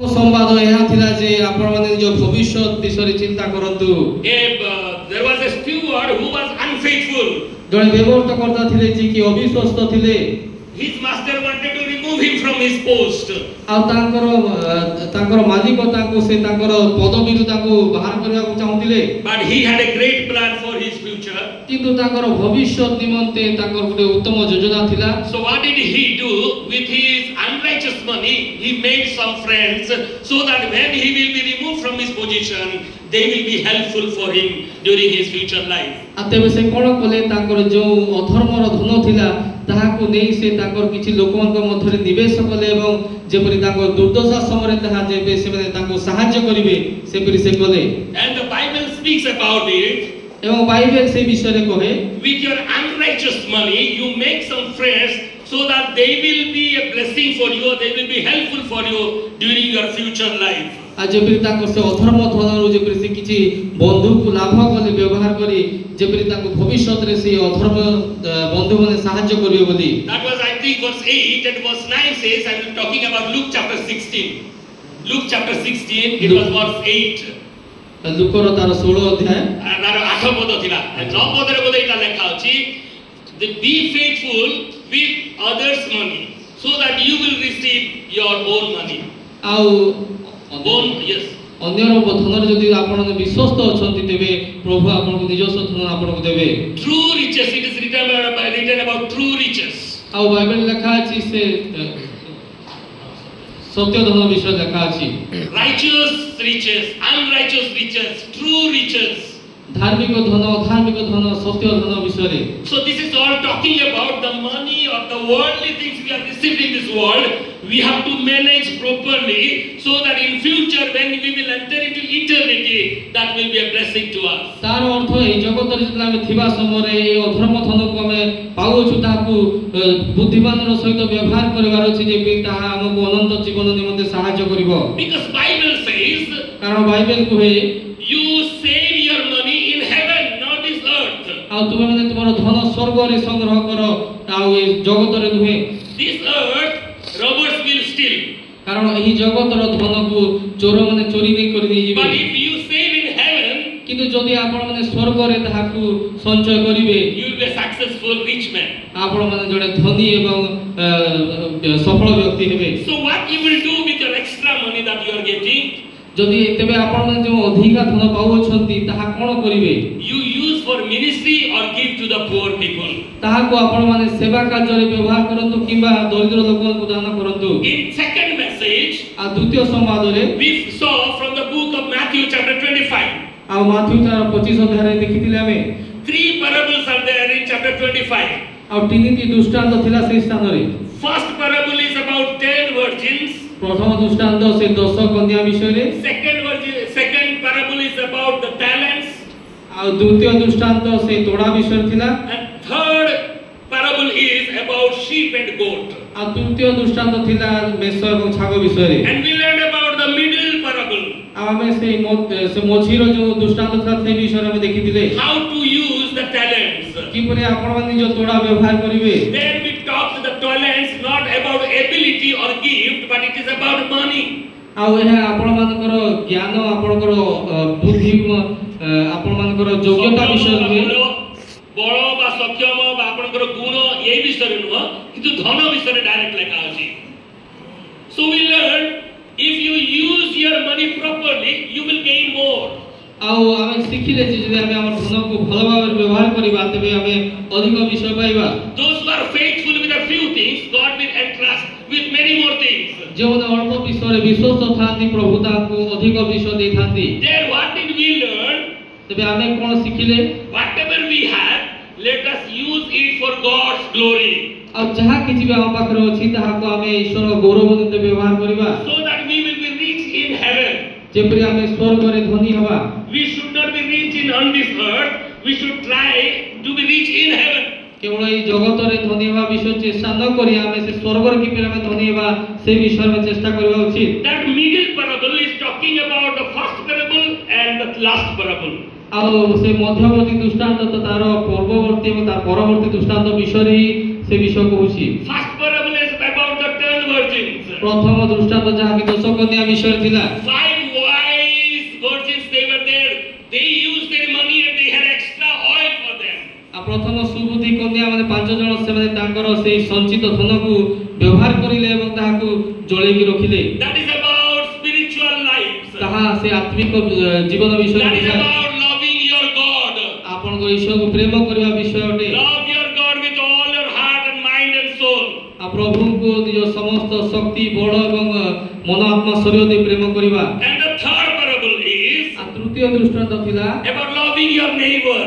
संवाद यहाँ थिला जे आपण माने जो भविष्य विषय चिंता करंतु there was a steward who was unfaithful. जणे व्यवहार करता थिले जे कि अविश्वस्त थिले His master wanted to remove him from his post. आ तांकर मालिक तांको से तांकर पदवीरु तांको बाहर करबा को चाहुतिले But he had a great plan for his future. किंतु तांकर भविष्य निमंते तांकर गुटे उत्तम योजना थिला. So what did he do with his unrighteous money? He made some friends so that when he will be removed from his position, they will be helpful for him during his future life. आतेबे से कोन कोले तांकर जो अधर्मर धन थिला ताहाको नै से तांकर किछि लोकन को मधरे निवेश कले एवं जेपरि तांकर दुर्दशा समय ताहा जेबे से माने तांको सहाय्य करिवे सेपरि से कले. And the Bible speaks about it. एवं बाइबल से विषय रे कहे with your unrighteous money you make some friends so that they will be a blessing for you, they will be helpful for you during your future life. आज जेपरि तांको से अधर्म धन रो जेपरि से किछि बंधु को लाभ कले व्यवहार करी जेपरि तांको भविष्य रे से अधर्म बंधु माने सहाय्य करिवे बोली. That was I think verse 8 and verse 9 says. I am talking about Luke chapter 16. Luke chapter 16 it was verse 8. Looker तार 16 अध्याय तार 8 पद थिला 9 पद रे बोले इटा लेखा अछि be faithful with others money so that you will receive your own money. आउ yes अन्यर धन जदि आपण विश्वस्त अछंती तेबे प्रभु आपण को निजस्व धन आपण को देबे. True riches, it is written about true riches. आउ बाइबल लिखा अछि से सत्य धन विषय लिखा अछि. Righteous riches, unrighteous riches, true riches. धार्मिक धन अधार्मिक धन सत्य धन विषय. So this is all talking about the money or the worldly things we are received in this world. We have to manage properly so that in future when we will enter into eternity, that will be a blessing to us. तार अर्थ ए जगत रे जतला में थिबा समय रे ए अधर्म धन को हमें पाउ छु ताकू बुद्धिमान रो सहित व्यवहार करबार अछि जे कि ताहा हमको अनंत जीवन निमंते सहायता करिवो. Because Bible says कारण बाइबल कहे you save your money in heaven, not this earth. आ तुमे माने तुमरो धन स्वर्ग रे संग्रह करो आ ए जगत रे नुहे. This earth robbers will steal. कारण एही जगत रो धन को चोर माने चोरी नै करि नै But जिवे. if you save in heaven, किंतु जदि आपण माने स्वर्ग रे ताहाकू संचय करिवे you will be a successful rich man. आपण माने जडे धनी एवं सफल व्यक्ति हेबे. So what you will do with your extra money that you are getting? जदि तेबे आपण माने जो अधिका धन पाउ छंती ताहा कोन करिवे. You use for ministry or give to the poor people. ताहाकू आपण माने सेवा कार्य रे व्यवहार करंतु किबा दरिद्र लोकन को दान करंतु. In second message, आ द्वितीय संवाद रे we saw from the book of Matthew chapter 25. आ माथ्यू 25 अध्याय रे देखिथिले हमें 3 parables are there in chapter 25. आ तीनटी दृष्टांत थिला से स्थान रे. First parable is about 10 virgins. प्रथम दृष्टांत से 10 कन्या विषय रे. Second parable is about the talents. आ द्वितीय दृष्टांत से तोड़ा विषय थिला. And third parable is about sheep and goat. आ तृतीय दृष्टांत थिला मेष एवं छाग विषय रे. And we learned about the middle parable. आ हमें से मोछीरो जो दृष्टांत था से विषय रे देखिथिले. How to use the talents. किपरि आपण माने जो तोड़ा व्यवहार करिवे. Then we talked the talents not about ability or gift, but it is about money. आ एहा आपण मानकर ज्ञान आपणकर बुद्धि आपण मानकर योग्यता विषय रे. बळ बा सक्षम बा आपणकर गुण ए विषय रे न किंतु धन विषय रे डायरेक्ट लेखा अछि. So we learned if you use your money properly, you will gain more. आउ आमे सिखिले जे जदि आमे हमर धन को भलो भाबे व्यवहार करिबा तबे आमे अधिक विषय पाइबा. Those who are faithful with a few things, God will entrust with many more things. जेवन अल्प विषय रे विश्वस्त थांती प्रभु ताको अधिक विषय दे थांती. Then what did we learn? तबे आमे कोन सिखिले. Whatever we have, let us use it for God's glory. अब जहा किछि बे हम पाखरो अछि ताहाको आमे ईश्वर गौरव निमित्त व्यवहार करिबा. So that we will be rich in heaven. जेपरि आमे स्वर्ग रे धनी हवा. We should not be rich in on this earth. We should try to be rich in heaven. केवल ई जगत रे धनी हवा विषय चेष्टा न करी आमे से स्वर्ग रे किपरि आमे धनी हवा से विषय में चेष्टा करबा उचित. That middle parable is talking about the first parable and the last parable. आउ से मध्यवर्ती दृष्टांत तो तार पूर्ववर्ती एवं तार परवर्ती दृष्टांत विषय रे से विषय कहूची. First parable is about the 10 virgins. ପ୍ରଥମ ଦୃଷ୍ଟାନ୍ତ ଯାହାକି 10 କନ୍ୟା ବିଷୟରେ ଥିଲା। 5 wise virgins, they were there. They used their money and they had extra oil for them. ପ୍ରଥମ ସୁବୁଦ୍ଧି କନ୍ୟା ମାନେ 5 ଜଣ ସେମାନେ ତାଙ୍କର ସେଇ ସଞ୍ଚିତ ଧନକୁ ବ୍ୟବହାର କରିଲେ ଏବଂ ତାହାକୁ ଜଳେଇକି ରଖିଲେ। That is about spiritual lives. ତାହା ସେ ଆତ୍ମିକ ଜୀବନ That ବିଷୟରେ is about loving your God. ଆପଣଙ୍କ ଈଶ୍ୱରକୁ ପ୍ରେମ କରିବା ବିଷୟ ଅଟେ। Love your God with all your heart and mind and soul. ପ୍ରଭୁଙ୍କୁ ନିଜ ସମସ୍ତ ଶକ୍ତି ବଳ ଏବଂ ମନ ଆତ୍ମା ଶରୀର ଦେଇ ପ୍ରେମ କରିବା। And the third parable is ତୃତୀୟ ଦୃଷ୍ଟାନ୍ତ ଥିଲା about loving your neighbor.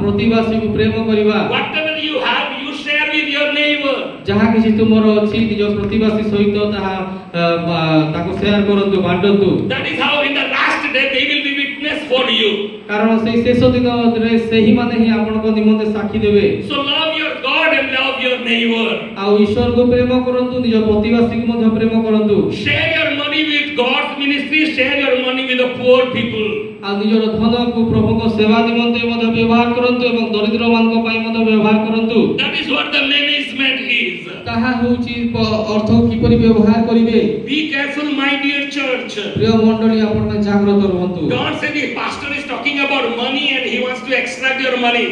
ପ୍ରତିବାସୀକୁ ପ୍ରେମ କରିବା। Whatever you have, you share with your neighbor. ଯାହା କିଛି ତୁମର ଅଛି ନିଜ ପ୍ରତିବାସୀ ସହିତ ତାହା ତାକୁ ସେୟାର କରନ୍ତୁ, ବାଣ୍ଟନ୍ତୁ। That is how in the last day they will be witness for you. କାରଣ ସେଇ ଶେଷ ଦିନରେ ସେହିମାନେ ହିଁ ଆପଣଙ୍କ ନିମନ୍ତେ ସାକ୍ଷୀ ଦେବେ। So love your God and love your neighbor. ଆଉ ଈଶ୍ୱରକୁ ପ୍ରେମ କରନ୍ତୁ, ନିଜ ପ୍ରତିବାସୀକୁ ମଧ୍ୟ ପ୍ରେମ କରନ୍ତୁ। Share your money with God's ministry, share your money with the poor people. ଆଉ ନିଜର ଧନକୁ ପ୍ରଭୁଙ୍କ ସେବା ନିମନ୍ତେ ମଧ୍ୟ ବ୍ୟବହାର କରନ୍ତୁ ଏବଂ ଦରିଦ୍ରମାନଙ୍କ ପାଇଁ ମଧ୍ୟ ବ୍ୟବହାର କରନ୍ତୁ। That is what the management is. ତାହା ହେଉଛି ଅର୍ଥ କିପରି ବ୍ୟବହାର କରିବେ। Be careful, my dear church. ପ୍ରିୟ ମଣ୍ଡଳୀ, ଆପଣମାନେ ଜାଗ୍ରତ ରୁହନ୍ତୁ। God said the pastor is talking about money and he wants to extract your money.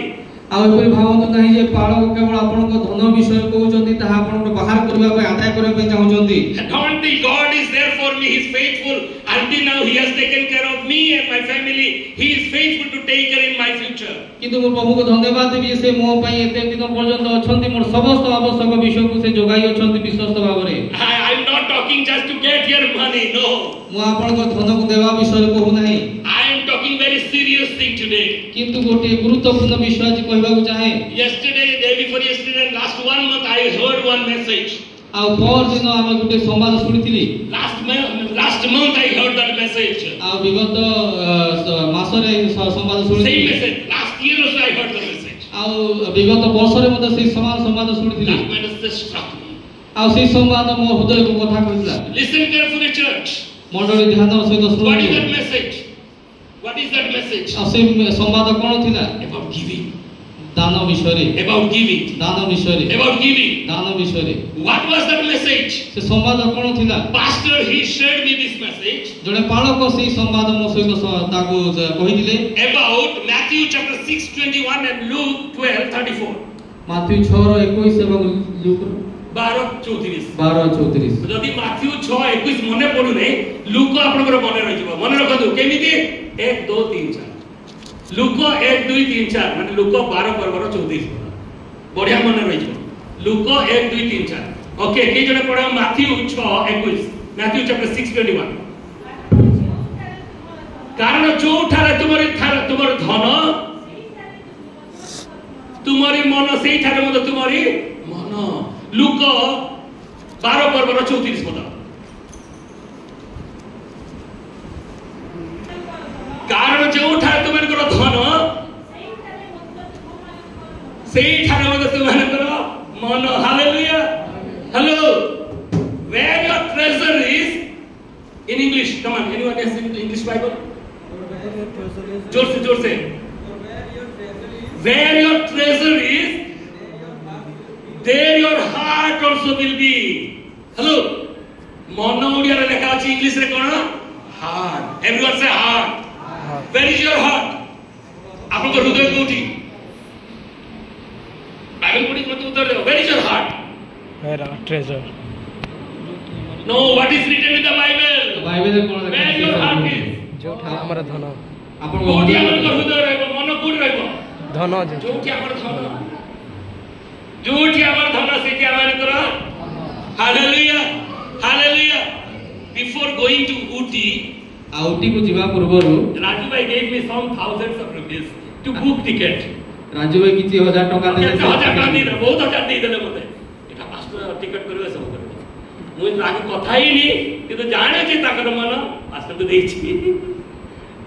ଆଉ ଏପରି ଭାବନ୍ତୁ ନାହିଁ ଯେ ପାଳକ କେବଳ ଆପଣଙ୍କ ଧନ ବିଷୟରେ କହୁଛନ୍ତି, ତାହା ଆପଣଙ୍କ ବାହାର କରିବା ପାଇଁ ଆଦାୟ କରିବା ପାଇଁ ଚାହୁଁଛନ୍ତି। Don't think God is there for me, he is faithful. Until now he has taken care of me and my family. He is faithful to take care in my future. କିନ୍ତୁ ମୁଁ ପ୍ରଭୁଙ୍କୁ ଧନ୍ୟବାଦ ଦେବି ଯେ ସେ ମୋ ପାଇଁ ଏତେ ଦିନ ପର୍ଯ୍ୟନ୍ତ ଅଛନ୍ତି, ମୋର ସମସ୍ତ ଆବଶ୍ୟକ ବିଷୟକୁ ସେ ଯୋଗାଇ ଅଛନ୍ତି ବିଶ୍ୱସ୍ତ ଭାବରେ। I am not talking just to get your money, no. ମୁଁ ଆପଣଙ୍କ ଧନକୁ ଦେବା ବିଷୟରେ କହୁନାହିଁ। I am talking very serious thing today. କିନ୍ତୁ ଗୋଟିଏ ଗୁରୁତ୍ୱପୂର୍ଣ୍ଣ ବିଷୟ ଆଜି କହିବାକୁ ଚାହେଁ। Yesterday, day before yesterday, and last 1 month I heard one message. ଆଉ ପରଦିନ ଆମେ ଗୋଟେ ସମ୍ବାଦ ଶୁଣିଥିଲି। Last month I heard that message. ଆଉ ବିଗତ ମାସରେ ସମ୍ବାଦ Same ଶୁଣିଥିଲି। message. Last year also I heard the message. ଆଉ ବିଗତ ବର୍ଷରେ ମଧ୍ୟ ସେଇ ସମାନ ସମ୍ବାଦ ଶୁଣିଥିଲି। That message struck me. ଆଉ ସେଇ ସମ୍ବାଦ ମୋ ହୃଦୟକୁ କଥା କହିଥିଲା। Listen carefully, church. ମଣ୍ଡଳୀ ଧ୍ୟାନର ସହିତ What is ଶୁଣନ୍ତୁ। that message? What is that message? ଆଉ ସେ ସମ୍ବାଦ କ'ଣ ଥିଲା? About giving. ଦାନ ବିଷୟରେ। About giving. ଦାନ ବିଷୟରେ। About giving. ଦାନ ବିଷୟରେ। What was that message? ସେ ସମ୍ବାଦ କ'ଣ ଥିଲା? Pastor, he shared me this message ଜଣେ ପାଳକ ସେଇ ସମ୍ବାଦ ମୋ ସହିତ ତାକୁ କହିଥିଲେ। about Matthew chapter 6:21 and Luke 12:34. Matthew 6:21 ଏବଂ ଲୁକ୍ 12:34. ଯଦି ମାଥ୍ୟୁ 6:21 ମନେ ପଡୁନି, ଲୁକ ଆପଣଙ୍କର ମନେ ରହିଯିବ। ମନେ ରଖନ୍ତୁ କେମିତି? 1 2 3 4 ଲୁକ 1 2 3 4 ମାନେ ଲୁକ 12 ପର୍ବର 34 ପଦ। ବଢିଆ ମନେ ରହିଯିବ। ଲୁକ 1 2 3 4। ଓକେ, କେଇ ଜଣ ପଢା ମାଥ୍ୟୁ 6:21। Matthew chapter 6:21। କାରଣ ଯୋଉଠାରେ ତୁମର ଧନ, ତୁମରି ମନ ସେଇଠାରେ ମଧ୍ୟ ତୁମରି ମନ। ଲୁକ 12 ପର୍ବର 34 ପଦ। କାରଣ ଯୋଉଠାରେ ତୁମମାନଙ୍କର ଧନ, ସେଇଠାରେ ମଧ୍ୟ ତୁମମାନଙ୍କର ମନ। Hallelujah, hello. Where your treasure is, in English, come on, anyone has English Bible? जोर से where your treasure is, there your heart also will be. Hello, मन ओडिया रे लेखा अछि, इंग्लिश रे कोन? Heart. Everyone say heart. Where is your heart? आपन को हृदय कोठी? बाइबल पढ़ी मत उत्तर दो. Where is your heart? Where our treasure? No, what is written in the Bible? ବାଇବେଲରେ କ'ଣ ଲେଖା Where your heart is? ଯୋଉଠା ଆମର ଧନ ଆପଣଙ୍କ କୋଠି ଆମର ହୃଦୟ ରହିବ, ମନ କୋଠି ରହିବ? ଧନ ଯୋଉଠି ଆମର ଧନ, ଯୋଉଠି ଆମର ଧନ ସେଠି ଆମମାନଙ୍କର। Hallelujah, hallelujah. Before going to Ooty, ଆଉଟିକୁ ଯିବା ପୂର୍ବରୁ Raju bhai gave me some thousands of rupees to book ticket. Raju ଭାଇ କିଛି 1000 ଟଙ୍କା ଦେଲେ। କେତେ ହଜାର ଟଙ୍କା ଦେଇଦେଲେ, ବହୁତ ହଜାର ଦେଇଦେଲେ ମତେ। ଏଟା ପାସ୍ଟର ଟିକେଟ କରିବେ ସବୁ କରିବେ। ମୁଁ ତାକୁ କଥା ହେଇନି, କିନ୍ତୁ ଜାଣିଛି ତାଙ୍କର ମନ। ପାସ୍ଟରକୁ ଦେଇଛି,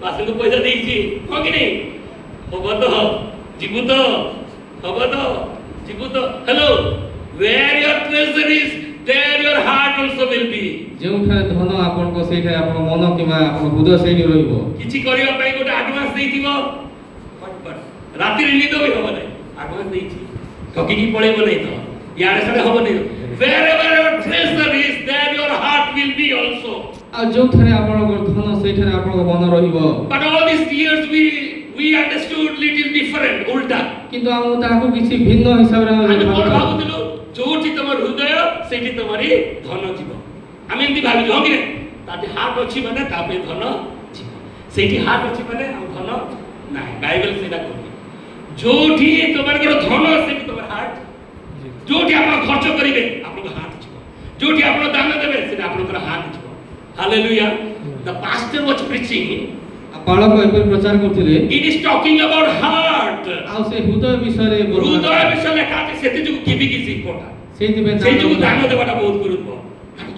ପାସ୍ଟରକୁ ପଇସା ଦେଇଛି। ହଁ କି ନାହିଁ? ହବ ତ, ଯିବୁ ତ, ହବ ତ, ଯିବୁ ତ। Hello, where your treasure is, there your heart also will be. ଯେଉଁଠାରେ ଧନ ଆପଣଙ୍କ ସେଇଠାରେ ଆପଣଙ୍କ ମନ କିମ୍ବା ଆପଣଙ୍କ ହୃଦୟ ସେଇଠି ରହିବ। କିଛି କରିବା ପାଇଁ ଗୋଟେ ଆଡଭାନ୍ସ ଦେଇଥିବ, ରାତିରେ ନିଦ ବି ହବ ନାହିଁ। ଆଡଭାନ୍ସ ଦେଇଛି, ଠକିକି ପଳେଇବ ନାହିଁ ତ, ଇଆଡେ ସାଡେ ହବ ନାହିଁ। Wherever your treasure is, there your heart will be also. ଆଉ ଯୋଉଠାରେ ଆପଣଙ୍କର ଧନ ସେଇଠାରେ ଆପଣଙ୍କ ମନ ରହିବ। But all these years we understood little different, ulta. କିନ୍ତୁ ଆମେ ତାହାକୁ କିଛି ଭିନ୍ନ ହିସାବରେ ଆମେ କଣ ଭାବିବା। ଭାବୁଥିଲୁ ଯୋଉଠି ତମର ହୃଦୟ ସେଇଠି ତମରି ଧନ ଯିବ। ଆମେ ଏମିତି ଭାବିଲୁ ହଁ କି ନା ତାଠି ହାର୍ଟ ଅଛି ମାନେ ତା ପାଇଁ ଧନ ଯିବ। ସେଇଠି ହାର୍ଟ ଅଛି ମାନେ ଆମ ଧନ ନାହିଁ। ବାଇବେଲ ସେଇଟା କହୁଛି ଯୋଉଠି ତମର ଧନ ସେଇଠି ତମର ହାର୍ଟ। ଯୋଉଠି ଆପଣ ଖର୍ଚ୍ଚ କରିବେ ଆପଣଙ୍କ ହାର୍ଟ ଯିବ। ଯୋଉଠି ଆପଣ ଦାନ ଦେବେ ସେଇଟା ଆପଣଙ୍କର ହାର୍ଟ ଯିବ। Hallelujah. The pastor was preaching. ବାଳକ ଏପରି ପ୍ରଚାର କରୁଥିଲେ। It is talking about heart. ଆଉ ସେ ହୃଦୟ ବିଷୟରେ ହୃଦୟ ବିଷୟରେ ଲେଖା ଅଛି ସେଥି ଯୋଗୁଁ giving is important. ସେଇଥିପାଇଁ ସେଇ ଯୋଗୁଁ ଦାନ ଦେବାଟା ବହୁତ ଗୁରୁତ୍ୱ।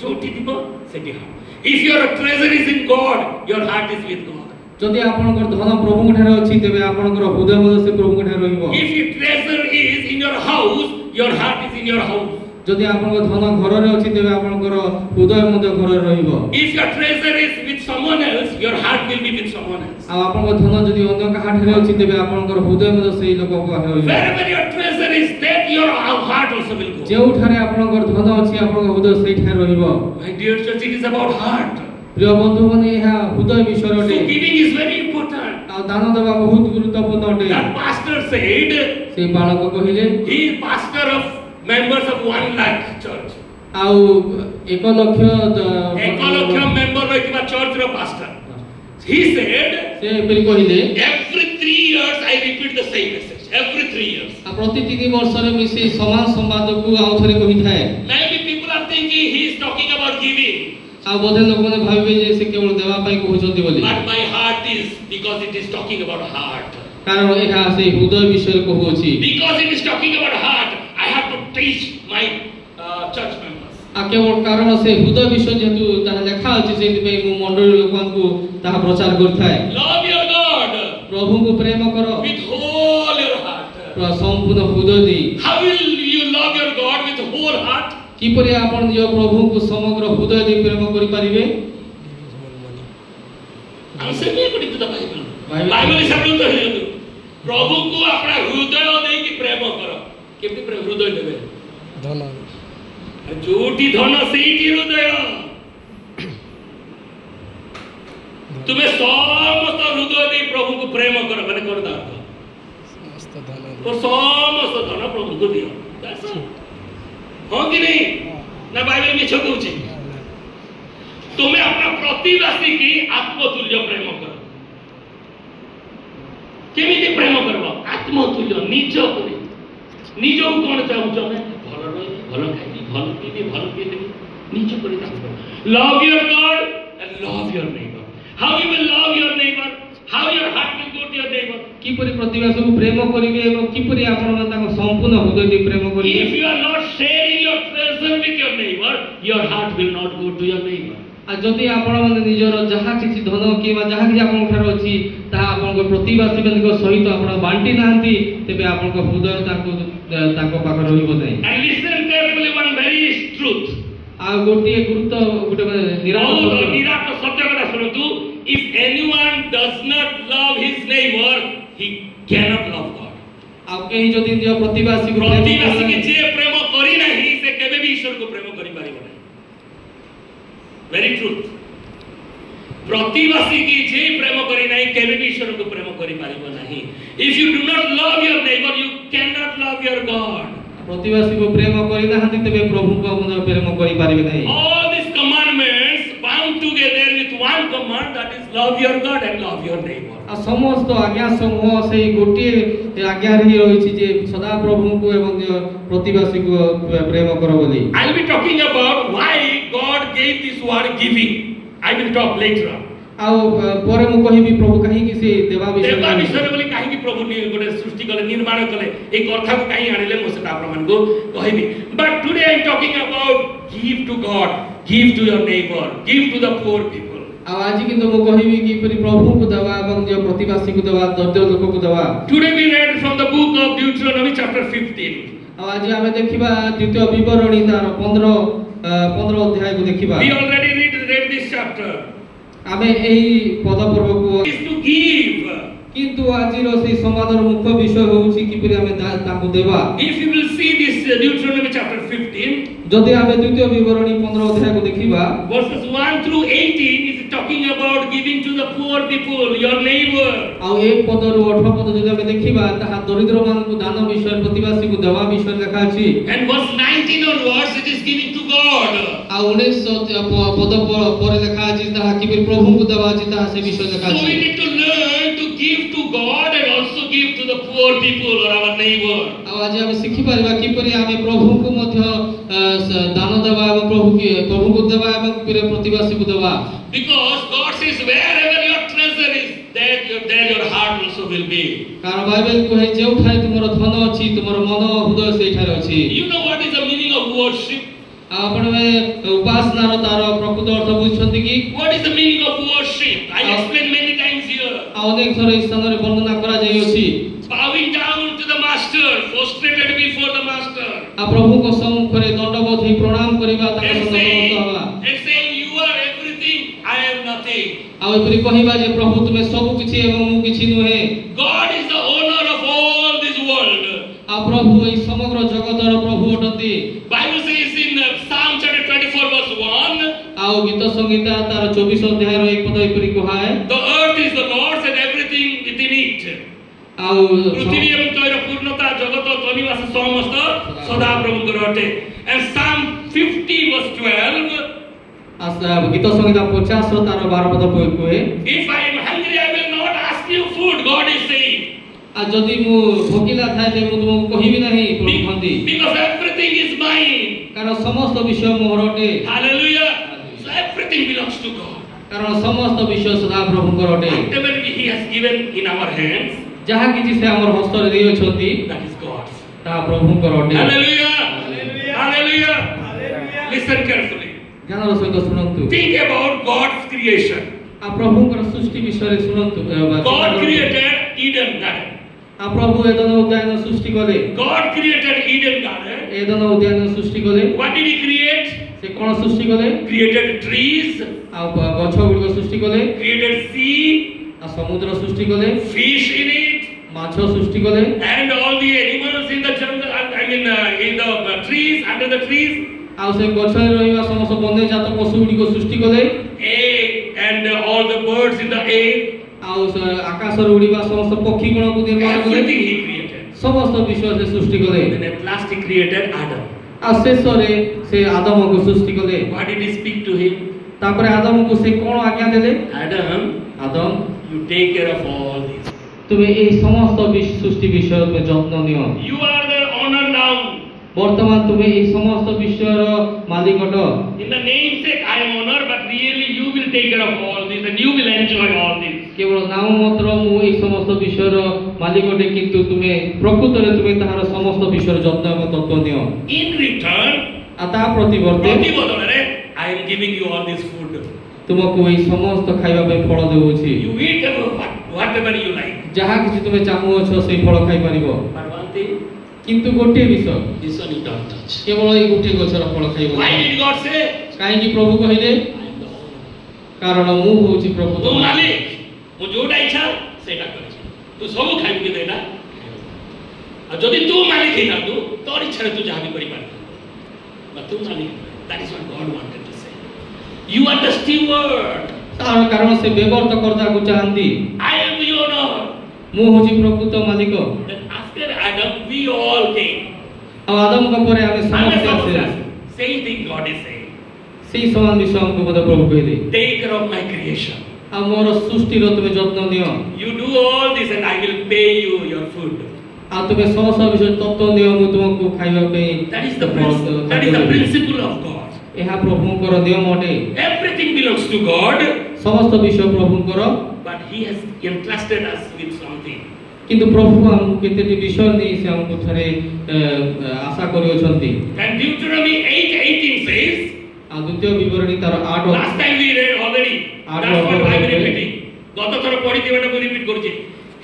ଯୋଉଠି ଥିବ ସେଠି heart. If your treasure is in God, your heart is with God. ଯଦି ଆପଣଙ୍କର ଧନ ପ୍ରଭୁଙ୍କ ଠାରେ ଅଛି ତେବେ ଆପଣଙ୍କର ହୃଦୟ ମଧ୍ୟ ସେ ପ୍ରଭୁଙ୍କ ଠାରେ ରହିବ। If your treasure is in your house, your heart is in your house. ଯଦି ଆପଣଙ୍କ ଧନ ଘରରେ ଅଛି ତେବେ ଆପଣଙ୍କର ହୃଦୟ ମଧ୍ୟ ଘରରେ ରହିବ। If your treasure is with someone else, your heart will be with someone else. ଆଉ ଆପଣଙ୍କ ଧନ ଯଦି ଅନ୍ୟ କାହା ଠାରେ ଅଛି ତେବେ ଆପଣଙ୍କର ହୃଦୟ ମଧ୍ୟ ସେଇ ଲୋକଙ୍କ ପାଖରେ ରହିବ। Wherever your treasure is, there your heart also will go. ଯେଉଁଠାରେ ଆପଣଙ୍କର ଧନ ଅଛି ଆପଣଙ୍କ ହୃଦୟ ସେଇଠାରେ ରହିବ। My dear church, it is about heart. ପ୍ରିୟ ବନ୍ଧୁମାନେ ଏହା ହୃଦୟ ବିଷୟରେ So ଅଟେ। giving is very important. ଆଉ ଦାନ ଦେବା ବହୁତ ଗୁରୁତ୍ୱପୂର୍ଣ୍ଣ ଅଟେ। That pastor said, ସେଇ ବାଳକ କହିଲେ he is pastor of members of 1 lakh church. ଆଉ 1 ଲକ୍ଷ 1 ଲକ୍ଷ member ରହିଥିବା church ର pastor. He said, ସେ ଏପରି କହିଲେ every 3 years I repeat the same message. Every 3 years. ପ୍ରତି 3 ବର୍ଷରେ ମୁଁ ସେଇ ସମାନ ସମ୍ବାଦକୁ ଆଉ ଥରେ କହିଥାଏ। Maybe people are thinking he is talking about giving. ଆଉ ବୋଧେ ଲୋକମାନେ ଭାବିବେ ଯେ ସେ କେବଳ ଦେବା ପାଇଁ କହୁଛନ୍ତି ବୋଲି। But my heart is, because it is talking about heart. କାରଣ ଏହା ସେଇ ହୃଦୟ ବିଷୟରେ କହୁଅଛି। Because it is talking about heart, I have to teach my church members. ଆଉ କେବଳ କାରଣ ସେ ହୃଦୟ ବିଷୟ ଯେହେତୁ ତାହା ଲେଖା ଅଛି ସେଇଥିପାଇଁ ମୁଁ ମଣ୍ଡଳୀ ଲୋକଙ୍କୁ ତାହା ପ୍ରଚାର କରିଥାଏ। Love your God ପ୍ରଭୁଙ୍କୁ ପ୍ରେମ କର with whole your heart. ସମ୍ପୂର୍ଣ୍ଣ ହୃଦୟ ଦେଇ। How will you love your God with whole heart? କିପରି ଆପଣ ନିଜ ପ୍ରଭୁଙ୍କୁ ସମଗ୍ର ହୃଦୟ ଦେଇ ପ୍ରେମ କରିପାରିବେ? I'm saying according to the Bible. Bible. Bible ହିସାବରେ ତ ହେଇଯାନ୍ତୁ। ପ୍ରଭୁଙ୍କୁ ଆପଣ ହୃଦୟ ଦେଇକି ପ୍ରେମ କର। କେମିତି ପ୍ରେମ ହୃଦୟ ଦେବେ? ଧନ ଯୋଉଠି ଧନ ସେଇଠି ହୃଦୟ। ତୁମେ ସମସ୍ତ ହୃଦୟ ଦେଇ ପ୍ରଭୁଙ୍କୁ ପ୍ରେମ କର ମାନେ କଣ ତା ଅର୍ଥ? ସମସ୍ତ ଧନ ତ ସମସ୍ତ ଧନ ପ୍ରଭୁଙ୍କୁ ଦିଅ। That's all. ହଁ କି ନାହିଁ? ନା ବାଇବେଲ ମିଛ କହୁଛି? ତୁମେ ଆପଣ ପ୍ରତିବାସୀ କି ଆତ୍ମତୁଲ୍ୟ ପ୍ରେମ କର। କେମିତି ପ୍ରେମ କରିବ? ଆତ୍ମତୁଲ୍ୟ ନିଜ କରି। ନିଜକୁ କଣ ଚାହୁଁଛ ଆମେ? ଭଲ ରହିବି, ଭଲ ଖାଇବି, ଭଲ ପିଇବି, ଭଲ ପିଇବି, ନିଜ କରି ଚାହୁଁଛ। Love your God and love your neighbor. How you will love your neighbor? How your heart will go to your neighbor? କିପରି ପ୍ରତିବାସୀକୁ ପ୍ରେମ କରିବେ ଏବଂ କିପରି ଆପଣମାନେ ତାଙ୍କ ସମ୍ପୂର୍ଣ୍ଣ ହୃଦୟ ଦେଇ ପ୍ରେମ କରିବେ? If you are not sharing your treasure with your neighbor, your heart will not go to your neighbor. ଆଉ ଯଦି ଆପଣମାନେ ନିଜର ଯାହା କିଛି ଧନ କିମ୍ବା ଯାହା କିଛି ଆପଣଙ୍କ ଠାରେ ଅଛି ତାହା ଆପଣଙ୍କ ପ୍ରତିବାସୀମାନଙ୍କ ସହିତ ଆପଣ ବାଣ୍ଟି ନାହାନ୍ତି ତେବେ ଆପଣଙ୍କ ହୃଦୟ ତାଙ୍କ ପାଖରେ ରହିବ ନାହିଁ। And listen carefully one very truth. ଆଉ ଗୋଟିଏ ଗୋଟେ ନିରାଟ ସତ୍ୟ କଥା ଶୁଣନ୍ତୁ। If anyone does not love his neighbor, he cannot love God. ଆଉ କେହି ଯଦି ନିଜ ପ୍ରତିବାସୀକୁ ପ୍ରତିବାସୀକି ଯିଏ ପ୍ରେମ କରି ନାହିଁ ସେ କେବେ ବି ଈଶ୍ୱରକୁ ପ୍ରେମ କରିପାରିବ ନାହିଁ। Very truth. ପ୍ରତିବାସୀକି ଯିଏ ପ୍ରେମ କରି ନାହିଁ କେବେ ବି ଈଶ୍ୱରକୁ ପ୍ରେମ କରିପାରିବ ନାହିଁ। If you do not love your neighbor, you cannot love your God. ପ୍ରତିବାସୀକୁ ପ୍ରେମ କରିନାହାନ୍ତି ତେବେ ପ୍ରଭୁଙ୍କୁ ମଧ୍ୟ ପ୍ରେମ କରିପାରିବେ ନାହିଁ। All these commandments bound together with one command, that is love your God and love your neighbor. ଆଉ ସମସ୍ତ ଆଜ୍ଞା ସମୂହ ସେଇ ଗୋଟିଏ ଆଜ୍ଞାରେ ହିଁ ରହିଛି ଯେ ସଦା ପ୍ରଭୁଙ୍କୁ ଏବଂ ପ୍ରତିବାସୀକୁ ପ୍ରେମ କର ବୋଲି। I will be talking about why God gave this word giving. I will talk later on. ଆଉ ପରେ ମୁଁ କହିବି ପ୍ରଭୁ କାହିଁକି ସେ ଦେବା ବିଷୟରେ ବୋଲି କାହିଁକି ପ୍ରଭୁ ଗୋଟେ ସୃଷ୍ଟି କଲେ ନିର୍ମାଣ କଲେ ଏଇ କଥାକୁ କାହିଁ ଆଣିଲେ ମୁଁ ସେଟା ଆପଣମାନଙ୍କୁ କହିବି। But today I am talking about give to God, give to your neighbor, give to the poor people. ଆଉ ଆଜି କିନ୍ତୁ ମୁଁ କହିବି କିପରି ପ୍ରଭୁଙ୍କୁ ଦେବା ଏବଂ ନିଜ ପ୍ରତିବାସୀକୁ ଦେବା ଦରିଦ୍ର ଲୋକକୁ ଦେବା। Today we read from the book of Deuteronomy chapter 15. ଆଉ ଆଜି ଆମେ ଦେଖିବା ଦ୍ୱିତୀୟ ବିବରଣୀ ତାର 15 ଅଧ୍ୟାୟକୁ ଦେଖିବା। We already read this chapter. ଆମେ ଏହି ପଦ ପର୍ବକୁ is to give କିନ୍ତୁ ଆଜିର ସେଇ ସମାଜର ମୁଖ୍ୟ ବିଷୟ ହେଉଛି କିପରି ଆମେ ତାକୁ ଦେବା। If you will see this Deuteronomy chapter 15, ଯଦି ଆମେ ଦ୍ୱିତୀୟ ବିବରଣୀ 15 ଅଧ୍ୟାୟକୁ ଦେଖିବା, verses 1 through 18 is talking about giving to the poor people, your neighbor. ଆଉ 1 ପଦରୁ 18 ପଦ ଯଦି ଆମେ ଦେଖିବା ତାହା ଦରିଦ୍ରମାନଙ୍କୁ ଦାନ ବିଷୟରେ ପ୍ରତିବାସୀକୁ ଦେବା ବିଷୟରେ ଲେଖା ଅଛି। And verse 19 onwards it is giving to God. ଆଉ 19 ପଦ ପରେ ଲେଖା ଅଛି ତାହା କିପରି ପ୍ରଭୁଙ୍କୁ ଦେବା ଅଛି ତାହା ସେ ବିଷୟରେ ଲେଖା So ଅଛି। we need to learn to give to God and also give to the poor people or our neighbor. ଆଉ ଆଜି ଆମେ ଶିଖିପାରିବା କିପରି ଆମେ ପ୍ରଭୁଙ୍କୁ ମଧ୍ୟ ଦାନ ଦେବା ଏବଂ ପ୍ରଭୁଙ୍କୁ ଦେବା ଏବଂ କିପରି ପ୍ରତିବାସୀକୁ ଦେବା। Because God says wherever your treasure is, there your heart also will be. କାରଣ ବାଇବେଲ କୁହେ ଯେଉଁଠାରେ ତୁମର ଧନ ଅଛି ତୁମର ମନ ହୃଦୟ ସେଇଠାରେ ଅଛି। You know what is the meaning of worship? ଆଉ ଆପଣମାନେ ଉପାସନାର ତାର ପ୍ରକୃତ ଅର୍ଥ ବୁଝୁଛନ୍ତି କି? What is the meaning of worship? I explained many times here. ଆଉ ଅନେକ ଥର ଏହି ସ୍ଥାନରେ ବର୍ଣ୍ଣନା କରାଯାଇଅଛି। Bowing down to the master, prostrated before the master. ଆଉ ପ୍ରଭୁଙ୍କ ସମ୍ମୁଖରେ ଦଣ୍ଡବତ ହୋଇ ପ୍ରଣାମ କରିବା ତାଙ୍କ And ସହିତ ହେବା। saying you are everything, I am nothing. ଆଉ ଏପରି କହିବା ଯେ ପ୍ରଭୁ ତୁମେ ସବୁ କିଛି ଏବଂ ମୁଁ କିଛି ନୁହେଁ। God is the owner of all this world. ଆଉ ପ୍ରଭୁ ଏହି ସମଗ୍ର ଜଗତର ପ୍ରଭୁ ଅଟନ୍ତି। Bible says in Psalm chapter 24 verse 1, ଆଉ ଗୀତ ସଂହିତା ତାର 24 ଅଧ୍ୟାୟର 1 ପଦ ଏପରି କୁହାଏ, the earth is the Lord's and everything within it. ଆଉ ପୃଥିବୀ ଏବଂ ତୈର ପୂର୍ଣ୍ଣତା ଜଗତ ତନିବାସ ସମସ୍ତ ସଦା ପ୍ରଭୁଙ୍କର ଅଟେ। And Psalm 50 verse 12, ଗୀତ ସଂହିତା 50 ର ତାର 12 ପଦ କୁହେ, if I am hungry I will not ask you food, God is saying. ଆଉ ଯଦି ମୁଁ ଭୋକିଲା ଥାଏ ତେବେ ମୁଁ ତୁମକୁ କହିବି ନାହିଁ ପ୍ରଭୁ କହନ୍ତି। Because everything is mine. କାରଣ ସମସ୍ତ ବିଷୟ ମୋର ଅଟେ। Hallelujah. So everything belongs to God. କାରଣ ସମସ୍ତ ବିଷୟ ସଦା ପ୍ରଭୁଙ୍କର ଅଟେ। Whatever He has given in our hands, ଯାହା କିଛି ସେ ଆମର ହସ୍ତରେ ଦେଇଅଛନ୍ତି that is God's. ତାହା ପ୍ରଭୁଙ୍କର ଅଟେ। Hallelujah. Hallelujah. Listen carefully. ଜ୍ଞାନର ସହିତ ଶୁଣନ୍ତୁ। Think about God's creation. ଆଉ ପ୍ରଭୁଙ୍କର ସୃଷ୍ଟି ବିଷୟରେ ଶୁଣନ୍ତୁ। God created Eden garden. ଆଉ ପ୍ରଭୁ ଏଦନ ଉଦ୍ୟାନ ସୃଷ୍ଟି କଲେ। God created Eden garden. Eden ଉଦ୍ୟାନ ସୃଷ୍ଟି କଲେ। What did He create? ସେ କଣ ସୃଷ୍ଟି କଲେ? Created trees, ଆଉ ଗଛ ଗୁଡ଼ିକ ସୃଷ୍ଟି କଲେ। created sea, ଆଉ ସମୁଦ୍ର ସୃଷ୍ଟି କଲେ। fish in it, ମାଛ ସୃଷ୍ଟି କଲେ। and all the animals in the jungle, in the trees, under the trees, ଆଉ ସେ ଗଛରେ ରହିବା ସମସ୍ତ ବନ୍ୟଜାତ ପଶୁ ଗୁଡ଼ିକ ସୃଷ୍ଟି କଲେ। and all the birds in the air. ଆଉ ଆକାଶରେ ଉଡ଼ିବା ସମସ୍ତ ପକ୍ଷୀ ଗଣକୁ ନିର୍ମାଣ କଲେ। Everything He created. ସମସ୍ତ ବିଷୟ ସେ ସୃଷ୍ଟି କଲେ। Then at last He created Adam. ଆଉ ଶେଷରେ ସେ ଆଦମକୁ ସୃଷ୍ଟି କଲେ। What did He speak to him? ତାପରେ ଆଦମକୁ ସେ କଣ ଆଜ୍ଞା ଦେଲେ? Adam, Adam you take care of all this. ତୁମେ ଏହି ସମସ୍ତ ସୃଷ୍ଟି ବିଷୟର ତୁମେ ଯତ୍ନ ନିଅ। You are the owner now. ବର୍ତ୍ତମାନ ତୁମେ ଏହି ସମସ୍ତ ବିଷୟର ମାଲିକ ଅଟ। In the namesake, I am owner, but really you will take care of all this and you will enjoy all this. କେବଳ ନାମ ମାତ୍ର ମୁଁ ଏହି ସମସ୍ତ ବିଷୟର ମାଲିକ ଅଟେ କିନ୍ତୁ ତୁମେ ପ୍ରକୃତରେ ତୁମେ ତାହାର ସମସ୍ତ ବିଷୟର ଯତ୍ନ ଏବଂ ତତ୍ତ୍ୱ ନିଅ। In return, ଆଉ ତା ପ୍ରତିବର୍ତ୍ତେ ପ୍ରତିବଦଳରେ, I am giving you all this food. ତୁମକୁ ଏହି ସମସ୍ତ ଖାଇବା ପାଇଁ ଫଳ ଦେଉଅଛି। You eat whatever you like. ଯାହା କିଛି ତୁମେ ଚାହୁଁଅଛ ସେହି ଫଳ ଖାଇପାରିବ। But one thing, କିନ୍ତୁ ଗୋଟିଏ ବିଷୟ, this one you don't touch. କେବଳ ଏହି ଗୋଟିଏ ଗଛର ଫଳ ଖାଇବ। Why did God say? କାହିଁକି ପ୍ରଭୁ କହିଲେ? I am the owner. କାରଣ ମୁଁ ହେଉଛି ପ୍ରଭୁ। ତୁ ମାଲିକ, ମୁଁ ଯୋଉଟା ଇଚ୍ଛା ସେଇଟା କରିଛି। ତୁ ସବୁ ଖାଇବୁ କିନ୍ତୁ ଏଇଟା। ଆଉ ଯଦି ତୁ ମାଲିକ ହେଇଥାନ୍ତୁ ତୋର ଇଚ୍ଛାରେ ତୁ ଯାହା ବି କରିପାରିବୁ। But ତୁ ମାଲିକ, that is what God wanted to say. You are the steward. ତାର କାରଣ ସେ ବ୍ୟବହୃତ କର୍ତ୍ତାକୁ ଚାହାନ୍ତି। I am the owner. ମୁଁ ହେଉଛି ପ୍ରକୃତ ମାଲିକ। Then after Adam, we all came. ଆଉ ଆଦମଙ୍କ ପରେ ଆମେ ସମସ୍ତେ ଆସିଲେ। Same thing God is saying. ସେଇ ସମାନ ବିଷୟ ଆମକୁ ମଧ୍ୟ ପ୍ରଭୁ କହିଲେ। Take care of my creation. ଆଉ ମୋର ସୃଷ୍ଟିର ତୁମେ ଯତ୍ନ ନିଅ। You do all this and I will pay you your food. ଆଉ ତୁମେ ସମସ୍ତ ବିଷୟ ତତ୍ତ୍ୱ ନିଅ ମୁଁ ତୁମକୁ ଖାଇବା ପାଇଁ। That is the principle of God. ଏହା ପ୍ରଭୁଙ୍କର ନିୟମ ଅଟେ। Everything belongs to God, ସମସ୍ତ ବିଷୟ ପ୍ରଭୁଙ୍କର। but He has entrusted us with something. କିନ୍ତୁ ପ୍ରଭୁ ଆମକୁ କେତେଟି ବିଷୟ ନେଇ ସେ ଆମକୁ ଥରେ ଆଶା କରିଅଛନ୍ତି। And Deuteronomy 8:18 says, ଆଉ ଦ୍ୱିତୀୟ ବିବରଣୀ ତାର 8 last time we read already, that's what I am repeating. ଗତ ଥର ପଢିଥିବାଟା ମୁଁ ରିପିଟ୍ କରୁଛି।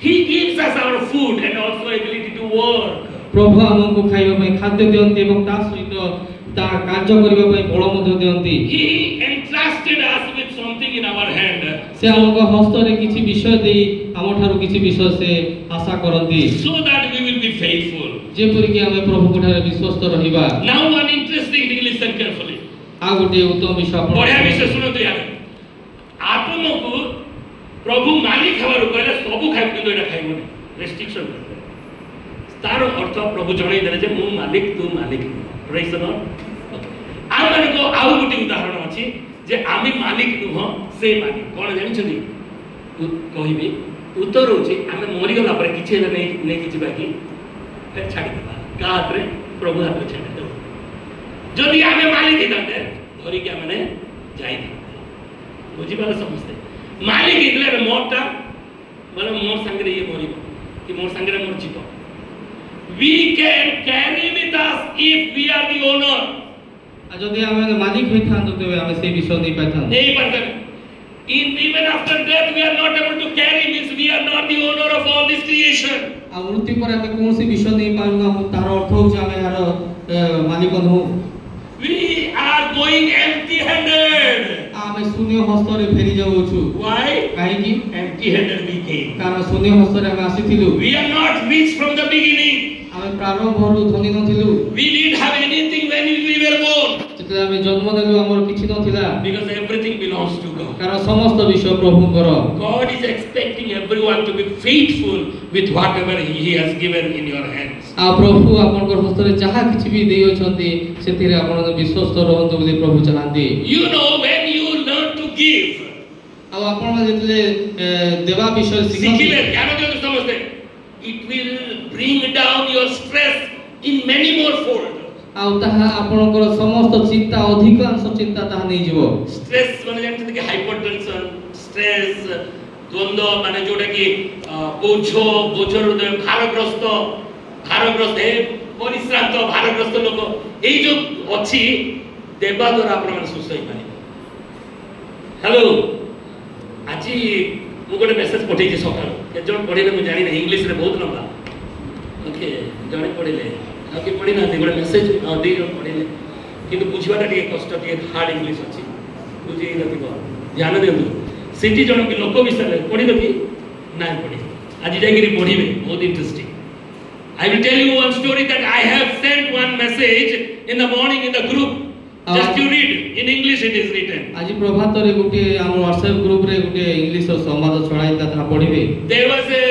He gives us our food and also ability to work. ପ୍ରଭୁ ଆମକୁ ଖାଇବା ପାଇଁ ଖାଦ୍ୟ ଦିଅନ୍ତି ଏବଂ ତା ସହିତ ତା କାର୍ଯ୍ୟ କରିବା ପାଇଁ ବଳ ମଧ୍ୟ ଦିଅନ୍ତି। He entrusted us with something in our hand. से हमको हस्त रे किछि विषय देई हमठारु किछि विषय से आशा करंती so that we will be faithful. जे परि कि हमें प्रभु कोठारे विश्वस्त रहिबा। Now one interesting thing, listen carefully. आ गोटे उत्तम विषय आपण बढ़िया विषय सुनते यार। आत्मा को प्रभु मालिक हमारे कहले सबु खाइ किंतु एटा खाइबोनी रेस्ट्रिक्शन करते तार अर्थ प्रभु जणै देले जे मु मालिक तू मालिक प्रेज द लॉर्ड। आ माने को आउ गोटे उदाहरण अछि जे आमी मालिक नुह से मालिक कोन जानछथि तू कहिबी उत्तर होछि आमे मरि गला पर किछि नै नै किछि बाकी फेर छाडी देबा का हाथ रे प्रभु हाथ रे छाडी देबा। जदि आमे मालिक हिताते धरि के माने जाई बुझी पाले समझते मालिक इतले मोरटा माने मोर संगे ये मरिबो कि मोर संगे मोर जीव we can carry with us if we are the owner। आ जदि हमें मालिक होइथान तबे हमें से विषय नै पाइथान नहीं पाइथान in even after death we are not able to carry means we are not the owner of all this creation। आ मृत्यु पर हमें कोन से विषय नै पाउगा हम तार अर्थ हो जे हमें यार मालिक न हो we are going empty handed। आमे शून्य हस्त रे फेरी जाउ छु why काहे कि empty handed we came कारण शून्य हस्त रे हम आसीथिलु we are not rich from the beginning हमें प्रारंभरु धनी नथिलु we didn't have anything when we were born जेतले हमें जन्म देलु हमर किछि नथिला because everything belongs to God। कारण समस्त विषय प्रभुଙ୍କର God is expecting everyone to be faithful with whatever he has given in your hands। आ प्रभु आपनकर हस्त रे जहा किछि भी देइ अछंती सेतिरे आपन विश्वस्त रहंतु बोली प्रभु चाहंती। you know when you learn to give आ आपन जेतले देवा विषय सिखिले ध्यान दियौ समझते it will bring down your stress in many more fold। आ ताहा आपनकर समस्त चिंता अधिकांश चिंता ताहा नै जीवो स्ट्रेस माने जानते कि हाइपरटेंशन स्ट्रेस द्वंद्व माने जोटा कि बोझर भारग्रस्त है परिश्रांत भारग्रस्त लोक एई जो अछि देवा द्वारा आपण माने सुस्त होई पारे। हेलो आज मु गोटे मेसेज पठै छी सकाळ के जण पढिले मु जानि नै इंग्लिश रे बहुत लंबा ओके जणे पढिले आके पढि ना गोटे मेसेज दे जण पढिले किंतु बुझिबाटा टिके कष्ट टिके हार्ड इंग्लिश अछि बुझि नथिबो ध्यान देउ सिटी जण के लोक विषय पढि दबी ना पढि आज जागिरी पढिबे बहुत interesting. I will tell you one story that I have sent one message in the morning in the group just you read in English it is written। आज प्रभात रे गुटे हमर WhatsApp ग्रुप रे गुटे इंग्लिश संवाद छड़ाई ता पढिबे। There was a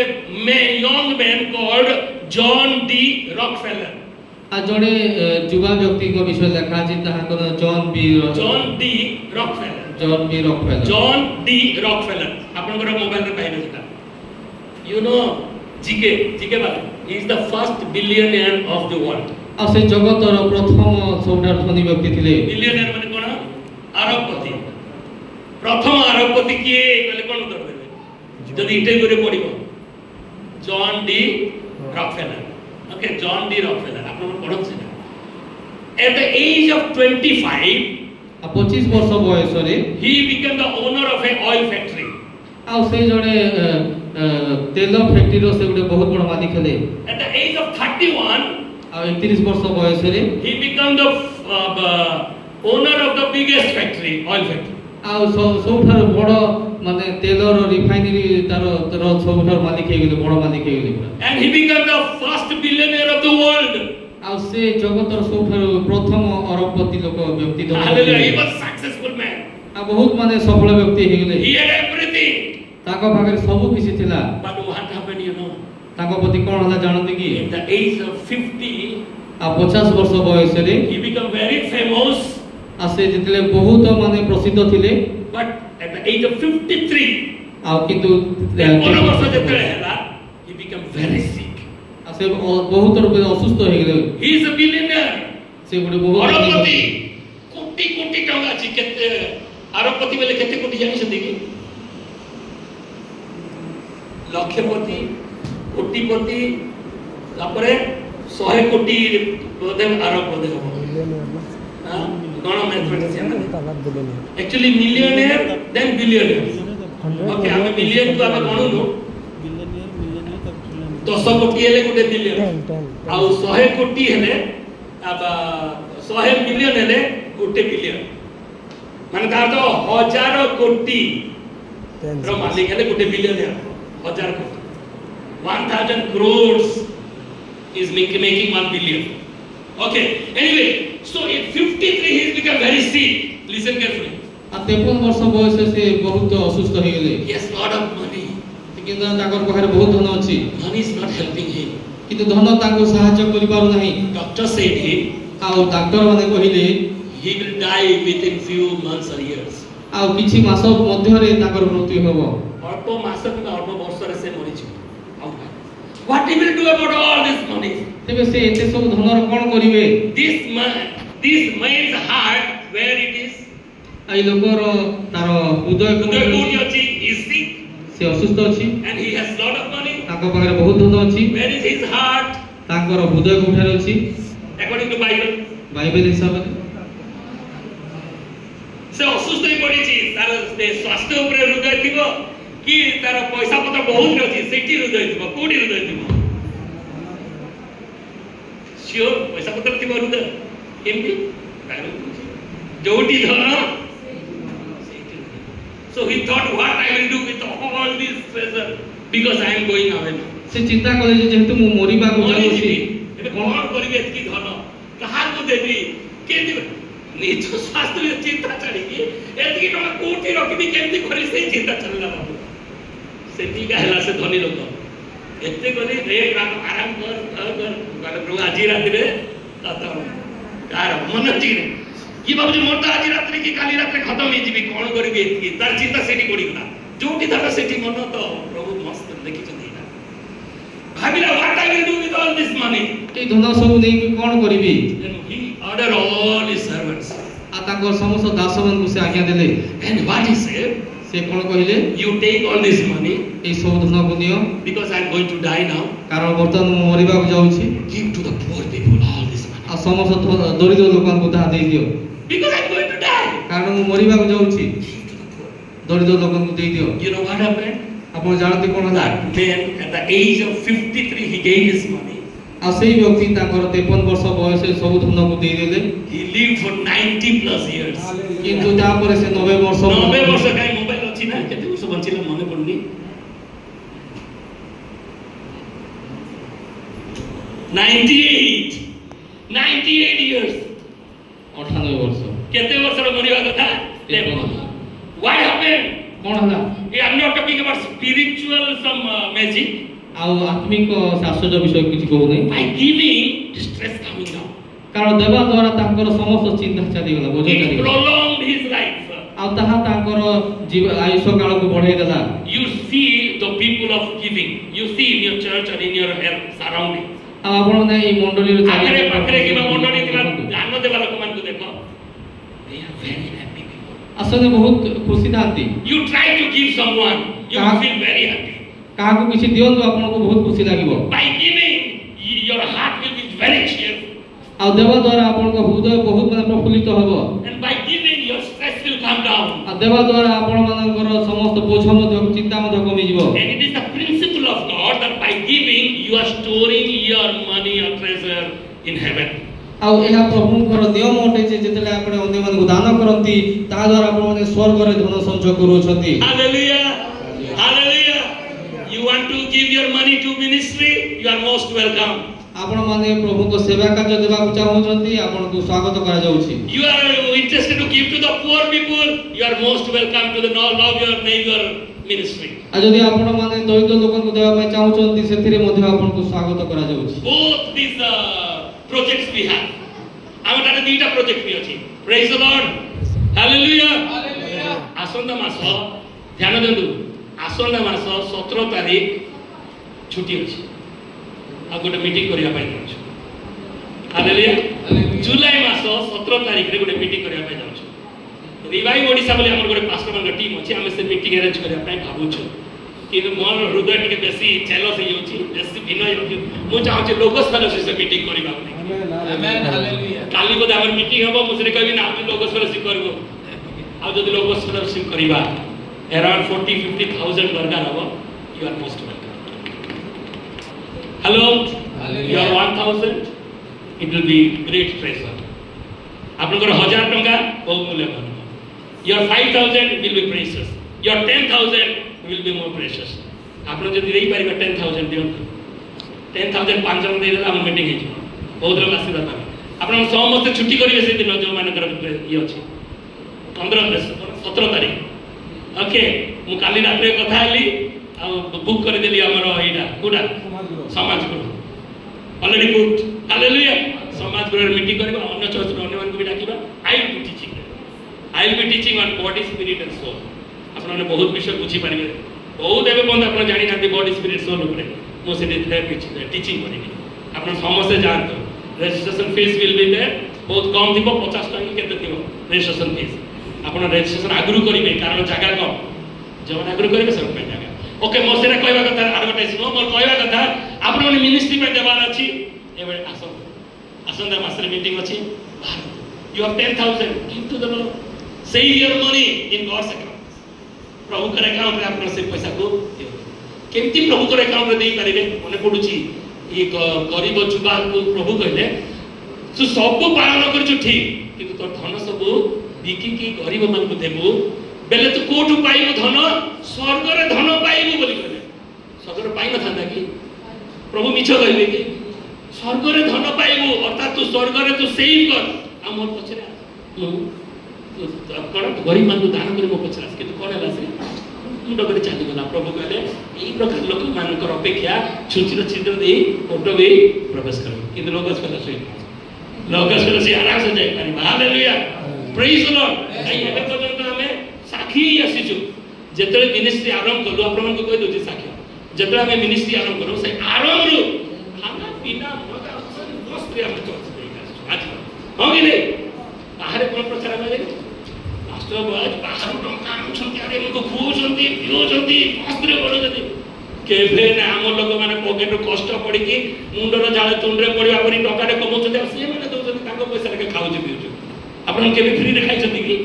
young man called John D. Rockefeller। आ जड़े युवा व्यक्ति को विषय लिखा जी ताहा को जॉन बी रॉकफेलर आपन को मोबाइल रे पाइबे सेटा यू नो जीके बारे he is the first billionaire of the world. आ से जगतर प्रथम सबटा धनी व्यक्ति थिले। बिलियनियर माने कोन अरबपति प्रथम अरबपति के कहले कोन उत्तर देबे जदी इंटरव्यू रे पढिबो John D Rockefeller okay John D. Rockefeller आपन पढत छै at the age of 25 वर्ष बयस रे he became the owner of a oil factory। आ से जड़े तेल फैक्ट्री रो से गुटे बहुत बड़ मालिक हले। at the age of 31 आ 31 वर्ष बयस रे he became the owner of the biggest factory oil factory। आ सबठार बड़ माने तेल रो रिफाइनरी तारो सबठार मालिक हे गेले बड़ मालिक हे गेले and he became the first billionaire of the world। आ से जगतर सबठार प्रथम अरबपति लोक व्यक्ति तो he was successful man। आ बहुत माने सफल व्यक्ति हे गेले he had everything ताको भागरे सब किछि थिला but what happened you know ताको पति कोन हला जानते कि at the age of 50 आ 50 वर्ष बयस रे he became very famous। आ से जितले बहुत माने प्रसिद्ध थिले but at the age of 53 आ किंतु 15 वर्ष जतले हला he became very sick। आ से बहुत रूप असुस्थ हो गेले he is a billionaire से गुडे बहुत अरबपति कोटी कोटी टंका अछि केते अरबपति बेले केते कोटी जानि छथि कि लक्षपति कोटिपति तापरे 100 कोटी बोधे अरब बोधे हो हां कोन mathematician actually millionaire then billionaire okay हम मिलियन तो हम कोन लो 10 कोटी हेले गुटे बिलियन आ 100 कोटी हेले अब 100 मिलियन हेले गुटे बिलियन माने तार तो 1000 कोटी ର ମାଲିକ ହେଲେ ଗୋଟେ ବିଲିୟନିୟର 1000 କୋଟି 1000 crores is making 1 billion. Okay, anyway, so in 53 he has become very sick. Listen carefully. आ 53 वर्ष बयस से बहुत असुस्थ हो गले। He has lot of money. किंतु ताकर पाखरे बहुत धन अछि। Money is not helping him. किंतु धन ताको सहाय्य करि पारु नाही। Doctor said he डॉक्टर माने कहिले he will die within few months or years. आ किछि मास मध्य रे ताकर मृत्यु होबो। अल्प मास कि अल्प वर्ष रे से मरि छी। What he will do about all this money? तेबे से एते सब धनर कोन करिवे? This man's heart, where it is? आई लोकर तार हृदय कोठी अछि, he is sick. से असुस्थ अछि And he has lot of money. ताको पाखरे बहुत धन अछि। Where is his heart? ताकर हृदय कोठारे अछि According to Bible. बाइबल हिसाब रे से असुस्थ ही पड़ी छी, तार स्वास्थ्य ऊपर हृदय थिबो कि तार पैसा पत्र बहुत अछि, सेठी हृदय थिबो, कोठी हृदय थिबो? श्योर पैसा पत्र थिबो हृदय केमती जोटी धन. So he thought, what I will do with all this treasure because I am going away now. से चिंता कले जे जेहेतु मु मरिबा को जाउछि एबे कोन करिवे एतकी धन कहा को देबी के देबे निज स्वास्थ्य में चिंता चली कि एतकी टका कोठी रखबी केमती करी से चिंता चलला बाबू से ठीक हैला से धनी लोक एते गली एक रात आराम कर प्रभु आज रात रे ताता कार मन चिने कि बाबूजी मोरता आज रात रे कि काली रात रे खत्म ही जीवी कोन करबी एतकी तार चिंता सेठी पड़ी गला जोटी धन सेठी मन तो प्रभु मस्त देखि भाबिला what I will do with all this money? ए धन सब नै कि कोन करिवि? Then he ordered all his servants. आ ताको समस्त दासवन को से आज्ञा देले। And what he said? से कोन कहिले? You take all this money. ए सब धन को neo Because I am going to die now. कारण वर्तमान मु मरिबा को जाउछि। Give to the poor people all this money. आ समस्त दरिद्र लोकन को दा दे दियो। Because I am going to die. कारण मु मरिबा को जाउछि। दरिद्र लोकन को दे दियो। You know what happened? आपण जानते कोन होला? That man at the age of 53 he gave his money. आ सेही व्यक्ति ताकर 53 वर्ष बयस सब धन को दे देले। He lived for 90 plus years. किंतु ता परे से 90 वर्ष 90 वर्ष काई मोबाइल अछि ना केते वर्ष बंचिला मने पड़नी 98 years 98 वर्ष केते वर्ष रो मरिवा कथा What happened? कोन होला? I am not talking about spiritual some magic. आ आत्मिक शास्त्र विषय किछि कहू नै। By giving, distress coming down. कारण देवा द्वारा तांकर समस्त चिंता चली गला बोझ It चली गला। prolonged his life. आ ताहा तांकर आयुष्य काल को बढ़ाई देला। You see the people of giving. You see in your church or in your surrounding. आ आपण नै ई मंडली रो आखरे पाखरे कि मंडली दिला दान देबा लोक मान को देखो. They are very happy people. असले बहुत खुशी थाती। You try to give someone, you feel very happy. काहा को किछि दियन तो आपण को बहुत खुशी लागिवो। By giving, your heart will be very cheerful. आ देवा द्वारा आपण को हृदय बहुत माने प्रफुल्लित हबो। And by giving, your stress will come down. आ देवा द्वारा आपण मानकर समस्त बोझ मध्य चिंता मध्य कमी जिवो। And it is the principle of God that by giving, you are storing your money or treasure in heaven. आ एहा प्रभुଙ୍କର नियम अटे जे जेतले आपण अन्य मान को दान करंती ता द्वारा आपण माने स्वर्ग रे धन संचय करूछंती। Hallelujah. Hallelujah. You want to give your money to ministry, you are most welcome. आपण माने प्रभु को सेवा कार्य देबा को चाहउछंती आपण को स्वागत करा जाउछि। You are interested to give to the poor people, you are most welcome to the love your neighbor ministry. आ जदि आपण माने दरिद्र लोकन को देबा पय चाहउछंती सेथिरे मध्ये आपण को स्वागत करा जाउछि। Both these projects we have. Our tare duita project bi achi. Praise the Lord. Hallelujah. Hallelujah. Asonda maso dhyan dendu. Asonda maso 17 तारीख छुट्टी अछि। आ गोटे मीटिंग करिया पाइ जाउछु। हालेलुया। जुलाई मास 17 तारीख रे गोटे मीटिंग करिया पाइ जाउछु। रिवाइव ओडिसा बोली हमर गोटे पास्टर मन टीम अछि हम से मीटिंग अरेंज करिया पाइ भाबुछु। कि मोर हृदय टिके बेसी चेलस हे होछि बेसी भिन्न हे मु चाहू लोगस फेलोशिप से मीटिंग करिबा आमेन हालेलुया काली को हमर मीटिंग हबो मुसरे कहबी ना हम लोगस फेलोशिप करबो आ जदि लोगस फेलोशिप करिबा अराउंड 40-50,000 वर्गा हबो you are most welcome hello you are 1000 it will be great treasure आपनकर 1000 टंका बहुत मूल्यवान your 5000 will be precious your 10,000 will be more precious. आपन जदि देई परिबा 10,000 दियन 10,000 5 जन देला हम मीटिंग हे बहुत लोग आशीर्वाद पाबे आपन समस्त छुट्टी करिवे से दिन जो मानकर ये अछि 17 तारीख ओके मु काली रात रे कथा हली आ बुक कर देली हमर एटा कोडा समाज को ऑलरेडी बुक हालेलुया समाज को मीटिंग करबा अन्य चर्च अन्य मान को भी डाकिबा I will be teaching on body spirit and soul आपन ने बहुत विषय बुझी पारिबे बहुत एबे बंद आपन जानि नांती बॉडी स्पिरिट सोल ऊपर मो से टीचिंग करिबे आपन समस्त जानतो registration fees will be there बहुत कम दिबो 50 टका केते दिबो रजिस्ट्रेशन फीस आपन रजिस्ट्रेशन आगुरु करिबे कारण जगह कम जवन आगुरु करिबे सब पे जगह ओके मो से कहबा कथा एडवर्टाइज नो मोर कहबा कथा आपन ने मिनिस्ट्री पे देबार अछि एबे आसंदा मास्टर मीटिंग अछि you have 10,000 give to the Lord save your money in God's account प्रभु कर अकाउंट रे आपन से पैसा को केमती प्रभु कर अकाउंट रे देई पारिबे मने पडुची ये गरीब जुबा को प्रभु कहले तू सब पालन करछु ठीक किंतु तो धन सब बिकी की गरीब मान को देबो बेले तू कोठु पाइबो धन स्वर्ग रे धन पाइबो बोली कहले स्वर्ग रे पाइ न थांदा कि प्रभु मिछ कहले कि स्वर्ग रे धन पाइबो अर्थात तू स्वर्ग रे तू सेव कर आ मोर पछरे कौन गरीब मान को दान कर मो पछरा कि कोन हला से मुंड करे चाली गला प्रभु कहले ई प्रकार लोक मानकर अपेक्षा छुचिर छिद्र दे फोटो भी प्रवेश कर किंतु लोकस फेलोशिप आराम से जाय पारी हालेलुया प्रेज द लॉर्ड आई एबे पर्यंत हमें साखी आसीछु जेतले मिनिस्ट्री आरंभ करू आपन को कहि दोची साखी जेतले हमें मिनिस्ट्री आरंभ करू से आरंभ रु खाना पीना मजा मस्त रे हम चोस आज हो गेले बाहर कोन प्रचार करे पास्टर बाज बाहर टंका छंती आरे को खुचंती पियोचंती मस्त्रे बोलचंती केभे ना हम लोक माने पॉकेट कष्ट पड़ी कि मुंडर झाले तुंडरे पड़िया परी टंका रे कमौचंती आ से माने दोचंती ताको पैसा रे खाउची पियोची आपन केबे फ्री रे खाइचंती कि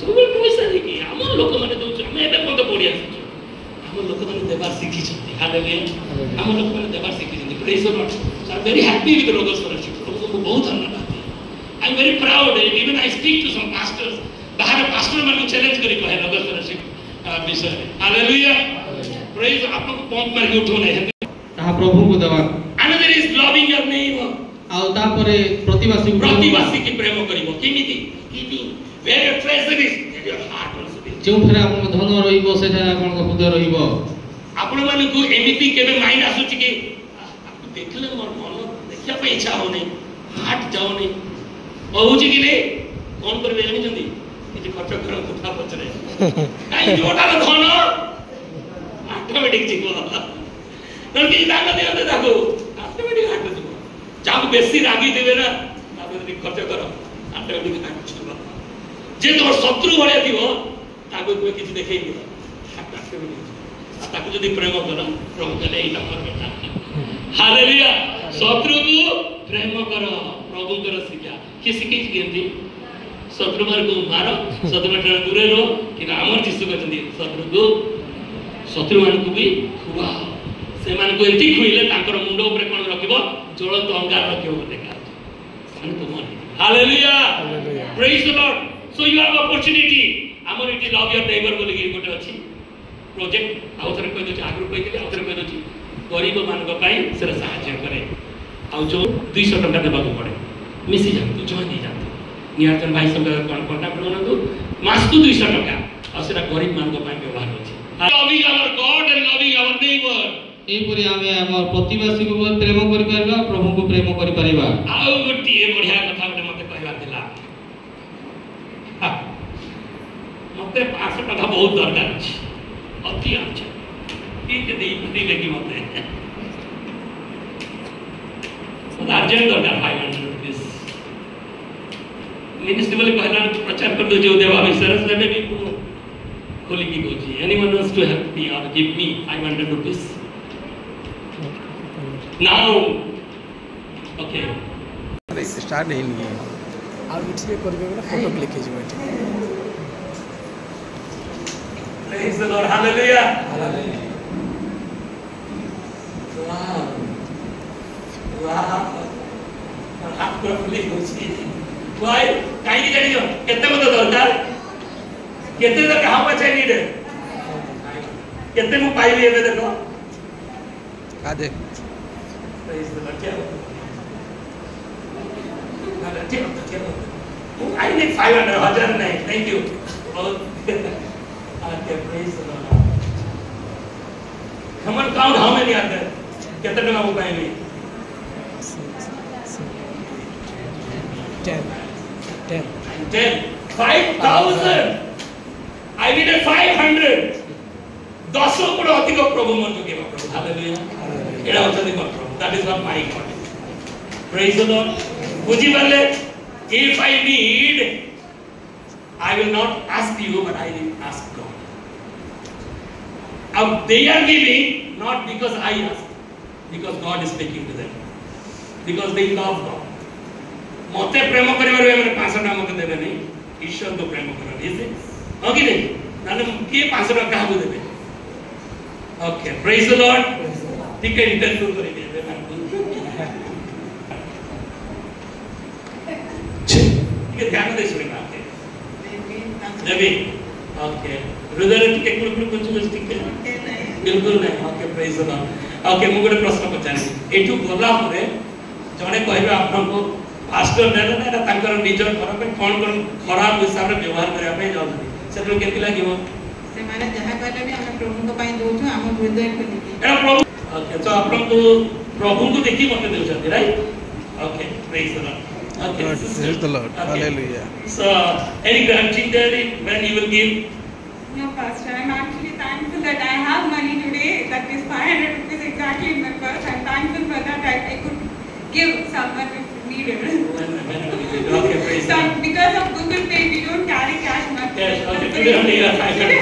सब पैसा रे कि हम लोक माने दोच हम एबे कोन पड़ी आसी हम लोक माने देबा सिखिचंती हालेलुया हम लोक माने देबा सिखिचंती praise the Lord so I am very happy with Logos fellowship प्रभु को बहुत धन्यवाद I am very proud even I speak to some pastors बाहर पास्टर मन को चैलेंज करी कहे रोगस फेलोशिप विषय हालेलुया प्रेज आपन को पंप मार के उठो नहीं ता प्रभु को देवा another is loving your neighbor आउ ता परे प्रतिवासी की प्रेम करिवो किमिति where your treasure is there your heart also be जो फेर आपन धन रहिबो सेठा आपन को हृदय रहिबो आपन मन को एमिति केबे माइंड आसुची कि देखले मोर मन देखिया पे इच्छा हो नहीं हार्ट जाओ नहीं होउची कि नहीं कोन करबे जानि जंदी कि खर्च कर कोठा पचरे काई जोटा धन ऑटोमेटिक जीवो नकी दान दे देखो ऑटोमेटिक हार्ट जीवो जाब बेसी रागी देबे ना ताबे खर्च कर ऑटोमेटिक हार्ट जीवो जे तोर शत्रु भले दिवो ताको कोई किछि देखै दियो हार्ट ऑटोमेटिक ताको जदी प्रेम कर प्रभु कहले एटा मोर बेटा हालेलुया शत्रु को प्रेम कर प्रभु कर शिक्षा कि शिखै गेंदी शत्रु मार को मारो शत्रु मार दूरे रहो कि हमर जिसु कहते शत्रु मान को भी खुआ से मान को एति खुइले ताकर मुंड ऊपर कोन रखिबो ज्वलंत अंगार रखिबो देखा सान को मन hallelujah praise the Lord so you have opportunity हमर इति लव योर नेबर बोली कि गोटे अछि प्रोजेक्ट आउथर कहि दोछि आगु कहि देली आउथर कहि दोछि गरीब मान को पई से सहायता करे आ जो 200 टका देबा को पड़े मिसी जातु जो नहीं जातु नियातन भाई सब कांटेक्ट करनतु मास को 200 टका आ सेटा गरीब मान को पई व्यवहार होछि loving our God and loving our neighbor ए परि हमें हमर प्रतिवासी को प्रेम करि परबा प्रभु को प्रेम करि परबा आउ गोटी बढ़िया कथा बटे मते कहबा दिला मते 500 टका बहुत दरकार अछि अति अछि ठीक देई लेकी मते अर्जेंट दरकार 500 रुपीस मिनिस्ट्री वाले कहना प्रचार कर दो जो देवा विश्वास लेबे भी खोली की गोजी anyone wants to help me or give me 500 rupees now okay start है नहीं आ इट्स करबे ना फोटो क्लिक हे जेबे praise the Lord hallelujah hallelujah वाह आपको क्लिक होची भाई काई जानियो केते मत दरकार केते तक हम चाहिए केते मु पाइबे एबे देखो आदे प्रेज द लॉर्ड। ना ठीक I need 500 हजार नहीं, thank you। Okay, praise the Lord। Come on, count how many are there? कितने टका मु पाइबे? 10 5,000 I need a 500 10 को अधिक प्रभु मन के प्रभु हालेलुया एड़ा होता देखो प्रभु that is not my God praise the Lord बुझी पाले if I need I will not ask you but I will ask God अब they are giving not because I ask because God is speaking to them because they love God मते प्रेम करिवार हमरे 500 टका मते देबे नहीं ईश्वर को प्रेम करन इज इट ओके नहीं नाने के 500 टका काहू देबे ओके प्रेज द लॉर्ड ठीक है इंटरव्यू करि देबे ठीक है ध्यान दे सुनी बात है देबी ओके हृदय टिके कुछ ठीक है बिल्कुल नहीं okay praise the Lord okay मु गोटे प्रश्न पचारि एठु गला परे जणे कहबे आपनको पास्टर ने ना तांकर निजर घर पे कोन खराब हिसाब रे व्यवहार करया पे जाउथि सेटल केति लागिवो से माने जहा कहले भी हम प्रभु को पाई दोछु हम हृदय खोली एरा प्रभु ओके तो आपन को प्रभु को देखि मते देउछथि right okay praise the Lord okay praise the Lord hallelujah so any granting there when you will give No, Pastor, I'm actually thankful that I have money today. That is 500 rupees exactly in my purse. I'm thankful for that. I could give someone if needed. Okay, praise So, God. because of Google Pay, we don't carry cash much. Yes, okay, today only you have 500.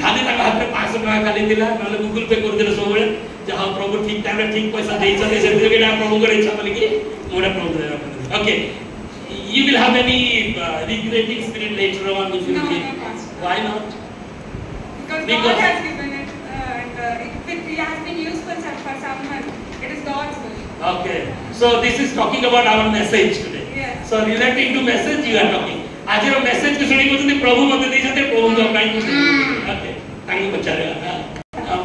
खाली तक हाथ में 500 टका खाली दिला नले Google पे कर देले सब जहां प्रभु ठीक टाइम रे ठीक पैसा देई छथि से देबे ना प्रभु करे इच्छा बोली कि मोरा प्रभु दे okay you will have any regretting spirit later on if you No, give no, Pastor. why not Because God has given it, and if it has been useful for someone, it is God's will. okay so this is talking about our message today Yes. so relating to message you are talking आज रो message को सुनी बोलते प्रभु मते देई छथि प्रभु को काई को ओके तांग बचारे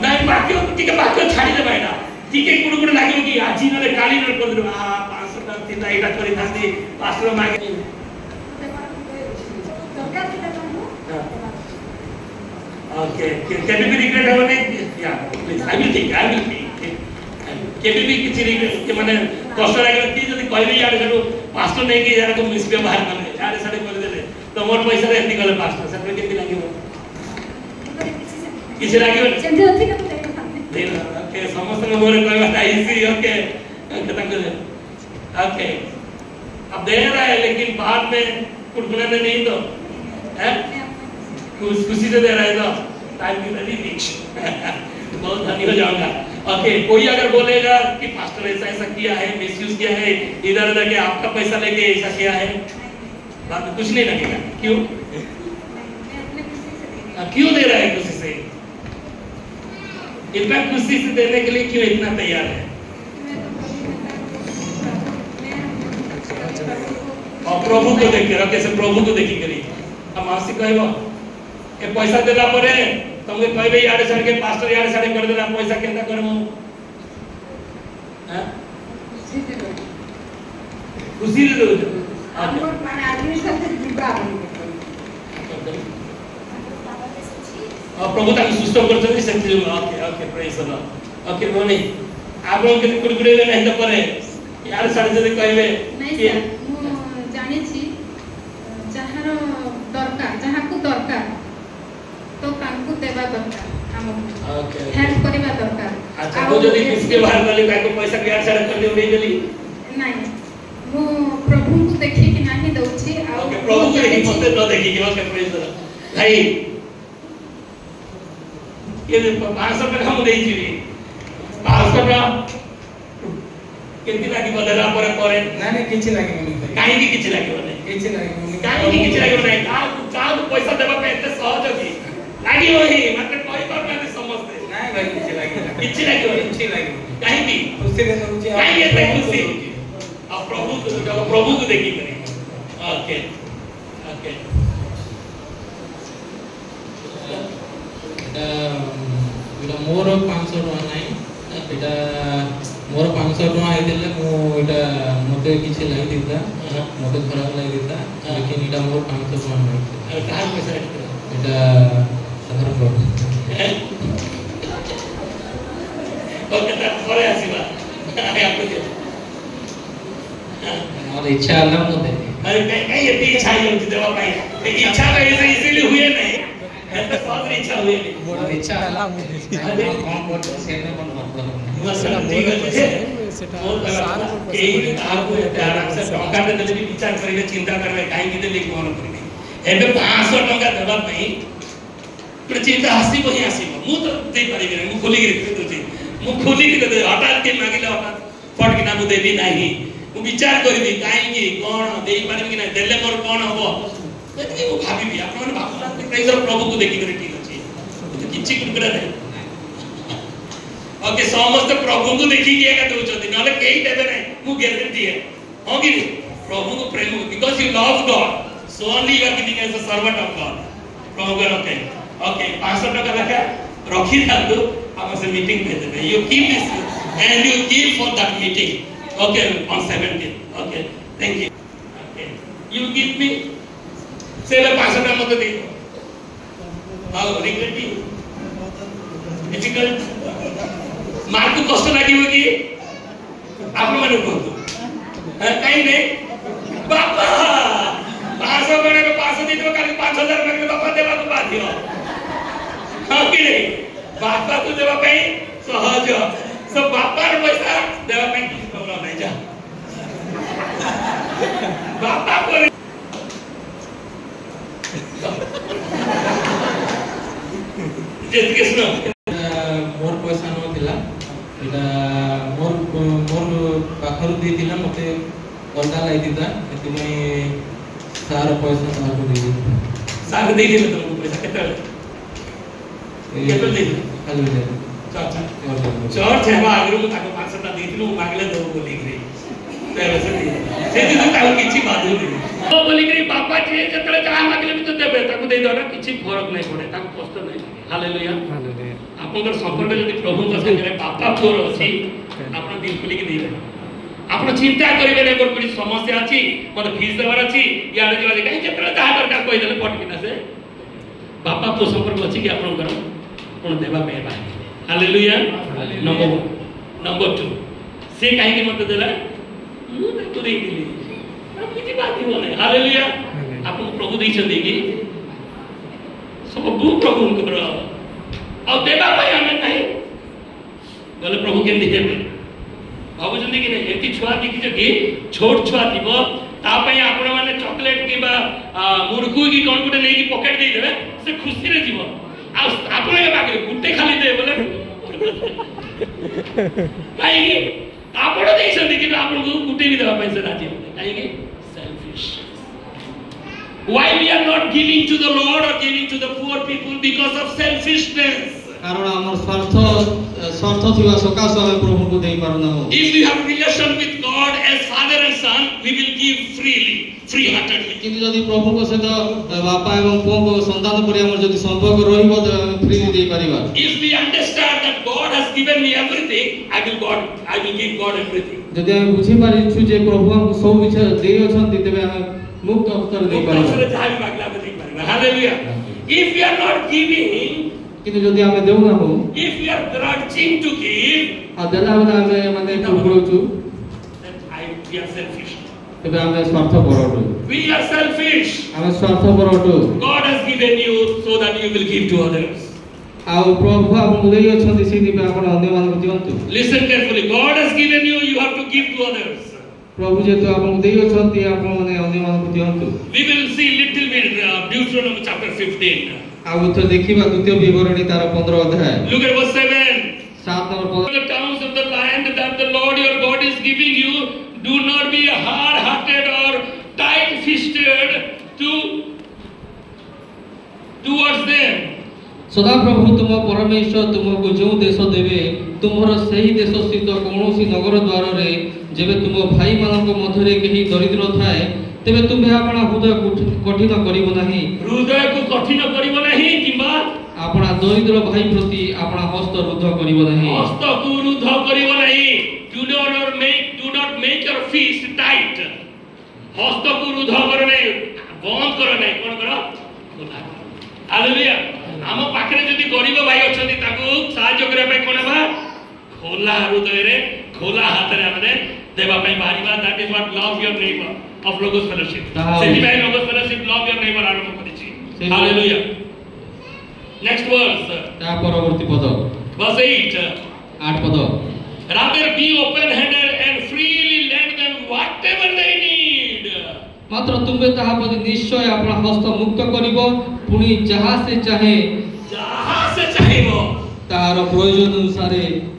ना बाकी ठीक है बाकी छाड़ी दे भाईना ठीक है कुड़ कुड़ लागियो कि आजी नले काली नले कर दे आ 500 टका तिला एटा करी थांती पास्टर मागे okay can you be regret have any yeah please I will think केबे भी किछि regret के माने कष्ट लागले कि जदी कहबे यार सेटो पास्टर नै कि यार को मिस व्यवहार माने यार साडे कर देले तो मोर पैसा रे एति गले पास्टर सेटो केति लागिवो किछि लागिवो जल्दी अधिक दे ओके समस्त मोर कहबा इजी ओके खत्म कर ओके अब दे रहा है लेकिन बाद में कुड़कुड़ाने नहीं तो है खुशी से दे रहा है तो टाइम की वैल्यू नहीं बहुत धनी हो जाऊंगा ओके कोई अगर बोलेगा कि पास्टर ऐसा ऐसा किया है मिसयूज किया है इधर उधर के आपका पैसा लेके ऐसा किया है बात में कुछ नहीं लगेगा क्यों क्यों दे रहा है खुशी से इतना खुशी से देने के लिए क्यों इतना तैयार है और प्रभु को देख के कैसे प्रभु को देखी करी हम आसी कहबो ए पैसा देला परे तुमके कहबे यार सर के पास्टर यार साडे कर देला पैसा केंदा करमु हैं खुशी दे दो हमर माने आदमी सब दिबा और प्रभु ताकि सुस्त करछथि सेति okay okay praise the Lord okay मोनी आप लोग के कुड़कुड़े नहीं तो परे यार साडे जदी कहबे नहीं सर मु जानि छी जहार दरकार जहाको दरकार तो तांको देबा दरकार हमको ओके हेल्प करबा दरकार अच्छा वो जदी किसके बाहर वाले काको पैसा के यार साडे कर दे उड़े देली नहीं मु प्रभु को देखि कि नाही दउछि आ ओके प्रभु को देखि मते न देखि कि ओके प्रेज द लॉर्ड भाई ये 500 टका हम देई छी 500 टका केति लागी बदला परे परे ना किछि लागिबो काहे की किछि लागिबो नै किछि लागिबो काहे की किछि लागिबो नै का पैसा देबा पे एते सहज की लागिबो ही मार्केट कहि पाबना समझते नाही भाई किछि लागिबो काहे की खुशी रे होछि काहे एते खुशी अब प्रभु को देखि करी ओके ओके ଏଇଟା ମୋର 500 ଟଙ୍କା ନାହିଁ, ଏଇଟା ମୋର 500 ଟଙ୍କା ହେଇଥିଲେ ମୁଁ ଏଇଟା ମୋତେ କିଛି ଲାଗିଥିଲା, ମୋତେ ଖରାପ ଲାଗିଥିଲା, ଲେକିନ ଏଇଟା ମୋର 500 ଟଙ୍କା ନାହିଁ। କାହାର ପଇସା ଏଇଟା ସାଧାରଣ ଲୋକ। ଓକେ, ପରେ ଆସିବା। ମୋର ଇଚ୍ଛା ହେଲା ମୁଁ ଦେବି। अरे कहीं ये इच्छा ही होती देवा भाई, इच्छा तो ऐसे इजीली हुए नहीं, तो बहुत इच्छा हुए नहीं। ମୋର ଇଚ୍ଛା ହେଲା ମୁଁ ଦେବି। କଣ କରୁଛ ସେଟା କଣ मतलब ସେଟା ମୋର ପଇସା ନାହିଁ, ସେଟା ସାରଙ୍କ केही ପଇସା। आपको आराम से टंका दे देले भी विचार करिवे, चिंता करिवे काहे कि देले कोन करिवे। एबे 500 टंका देबा पई पुरा चिंता हसीबो ही हसीबो। मु तो दे परिबे नहीं, मु खोली के दे, मु खोली के दे, हठात के मागिले हठात फट कि ना मु देबी नाही। मु विचार करिबी काहे कि कोन देई परिबे कि ना, देले मोर कोन हबो एतकी मु भाबिबी। आपन माने भाबना प्रेजर प्रभु को देखि करे ठीक अछि, तो किछि कुकरा नहीं। ओके, समस्त प्रभु को देखि के का दोचती नले केही देबे नहीं, मु गारंटी है हो कि प्रभु को प्रेम, because you love God, so only you are giving as a servant of God. प्रभु को ओके ओके 500 टका रखा रखी थांदो, हम से मीटिंग पे देबे। You keep this and you give for that meeting, okay, on 17th। Okay, thank you. Okay, you give me से 500 टका मत दे। हाउ रिग्रेटिंग डिफिकल्ट मार को कष्ट लागिव कि आप माने कहतो काई ने बापा 500 गणे को 500 देतो, काली 5000 मागले बापा देबा को बाध्य। हां कि रे बापा को देबा पई सहज, सब बापा रे पैसा देबा पई किछ प्रॉब्लम नै जा। बापा को जे कृष्ण मोर पैसा नथिला, एटा मोर पाखरु देतिला, मते अलगा लागिता, एति मई सार पैसा ताको देबी। साग दे दिले तुमको पैसा केते दे खाली दे चर्च है आगरू को ताको 500 टा देतिलु, मागले दो बोली रे तेरे से दिन ताको किछि बाधु नहीं ओ बोली रे बापा जे जतले चाह मागले भी तो देबे, ताको दे दो ना, किछि फरक नहीं पड़े, ताको कष्ट नहीं। Hallelujah, hallelujah. आपनकर संपर्क जदि प्रभु का संगे बापा पुर अछि, आपन दिल खुली के देबे। आपन चिंता करिवे नै, कोन कोन समस्या अछि, मते फीस देबार अछि, यार जे कहि जतले चाह दरकार कहि देले पट किना से बापा पुर संपर्क अछि कि आपनकर कोन देबा पे बा। हालेलुया, नंबर 2 से काहे कि मते देला मु ताको दे दिली, हम किछि बात ही बोले। हालेलुया, आपन प्रभु दै छथि कि सब प्रभु को और देबा भाई हमें नहीं गले प्रभु के देबे भाबु जंदी कि एति छुआ देखि जे कि छोट छुआ दिबो ता पई आपण माने चॉकलेट किबा मुरकु की कोन गुटे नै कि पॉकेट दे देबे, से खुशी रे जीवो। आ आपण के बागे गुटे खाली दे बोले काई आपण दे छथि कि आपण को गुटे भी देबा पई से राजी होते, काई कि selfish. Why we are not giving to the Lord or giving to the poor people? Because of selfishness. कारण हमर स्वार्थ थिवा सकाश हम प्रभु को देई पारना हो। If we have relation with God as father and son, we will give freely, free-heartedly. किंतु यदि प्रभु को सहित बापा एवं पुओ को संतान परि हमर जदि संपर्क रहिबो त फ्रीली देई परिबा। If we understand that God has given me everything, I will give God everything. जदि हम बुझी पारि छु जे प्रभु हमको सब विचार देई अछंती तबे हम मुक्त अवसर देई परिबा। Hallelujah. If we are not giving, किंतु जदि हम देउ ना हो, if we are grudging to give, आ देला वाला हम माने पुगळु छु, then we are selfish. तबे हम स्वार्थपर अटु। We are selfish. हम स्वार्थपर अटु। God has given you so that you will give to others. आ प्रभु हमको देई अछंती सेति पे आपण अन्य मान को दियंतु। Listen carefully. God has given you, you have to give to others. प्रभु जे तो आपन देई अछंती आपण माने अन्य मान को दियंतु। We will see little bit Deuteronomy chapter 15. आ उत देखिबा द्वितीय विवरणी तार 15 अध्याय। Look at verse 7. 7 number The towns of the land that the Lord your God is giving you, do not be hard-hearted or tight-fisted towards them. सदा प्रभु तुम परमेश्वर तुमको जो देश देवे तुमर सही देश स्थित कौनसी नगर द्वार रे जेबे तुम भाई मानक मध्यरे केही दरिद्र थाए तेबे तुम्हे आपण हृदय कठिन करिवो नाही, हृदय को कठिन करिवो नाही किबा आ अपना दरिद्र भाई प्रति अपना हस्त रुद्ध करिवो नहीं हस्त को रुद्ध करिवो नहीं do not make your fist tight हस्त को रुद्ध करो नहीं बंद करो नहीं कोन करो खोला हालेलुया हम पाखरे जदी गरीब भाई अछंती ताकू सहाय्य करिया पे कोन बा खोला हृदय रे खोला हाथ रे हमने देवा पे बारीबा that is what love your neighbour of Logos fellowship Sethi भाई Logos fellowship love your neighbour आरंभ करिछि हालेलुया नेक्स्ट वर्स ता परवर्ती पद verse 8 8 पद rather be open handed and freely lend them whatever they need मात्र तुमे ताहा प्रति निश्चय अपना हस्त मुक्त करिवो पुनी जहा से चाहेबो तार प्रयोजन अनुसार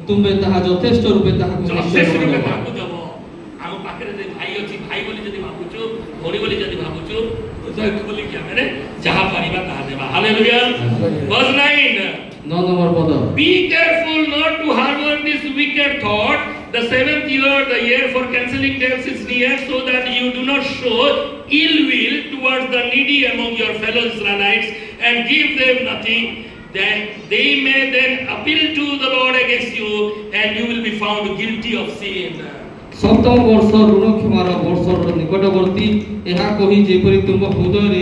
तुमे ताहा यथेष्ट रूपे ताहा यथेष्ट रूपे ताकू देबो हम पाखरे जे भाई अछि भाई बोली जदी भाबुछु भोनी बोली जदी भाबुछु तो बोली कि हमने जहा परिबा ताहा देबा हालेलुया verse 9 9 नंबर पद be careful not to harbor this wicked thought the seventh year the year for cancelling debts is near so that you do not show ill will towards the needy among your fellow Israelites and give them nothing that they may then appeal to the Lord against you and you will be found guilty of sin सप्तम वर्ष ऋण क्षमार वर्षर निकटवर्ती एहा कहि जेपरि तुम हृदय रे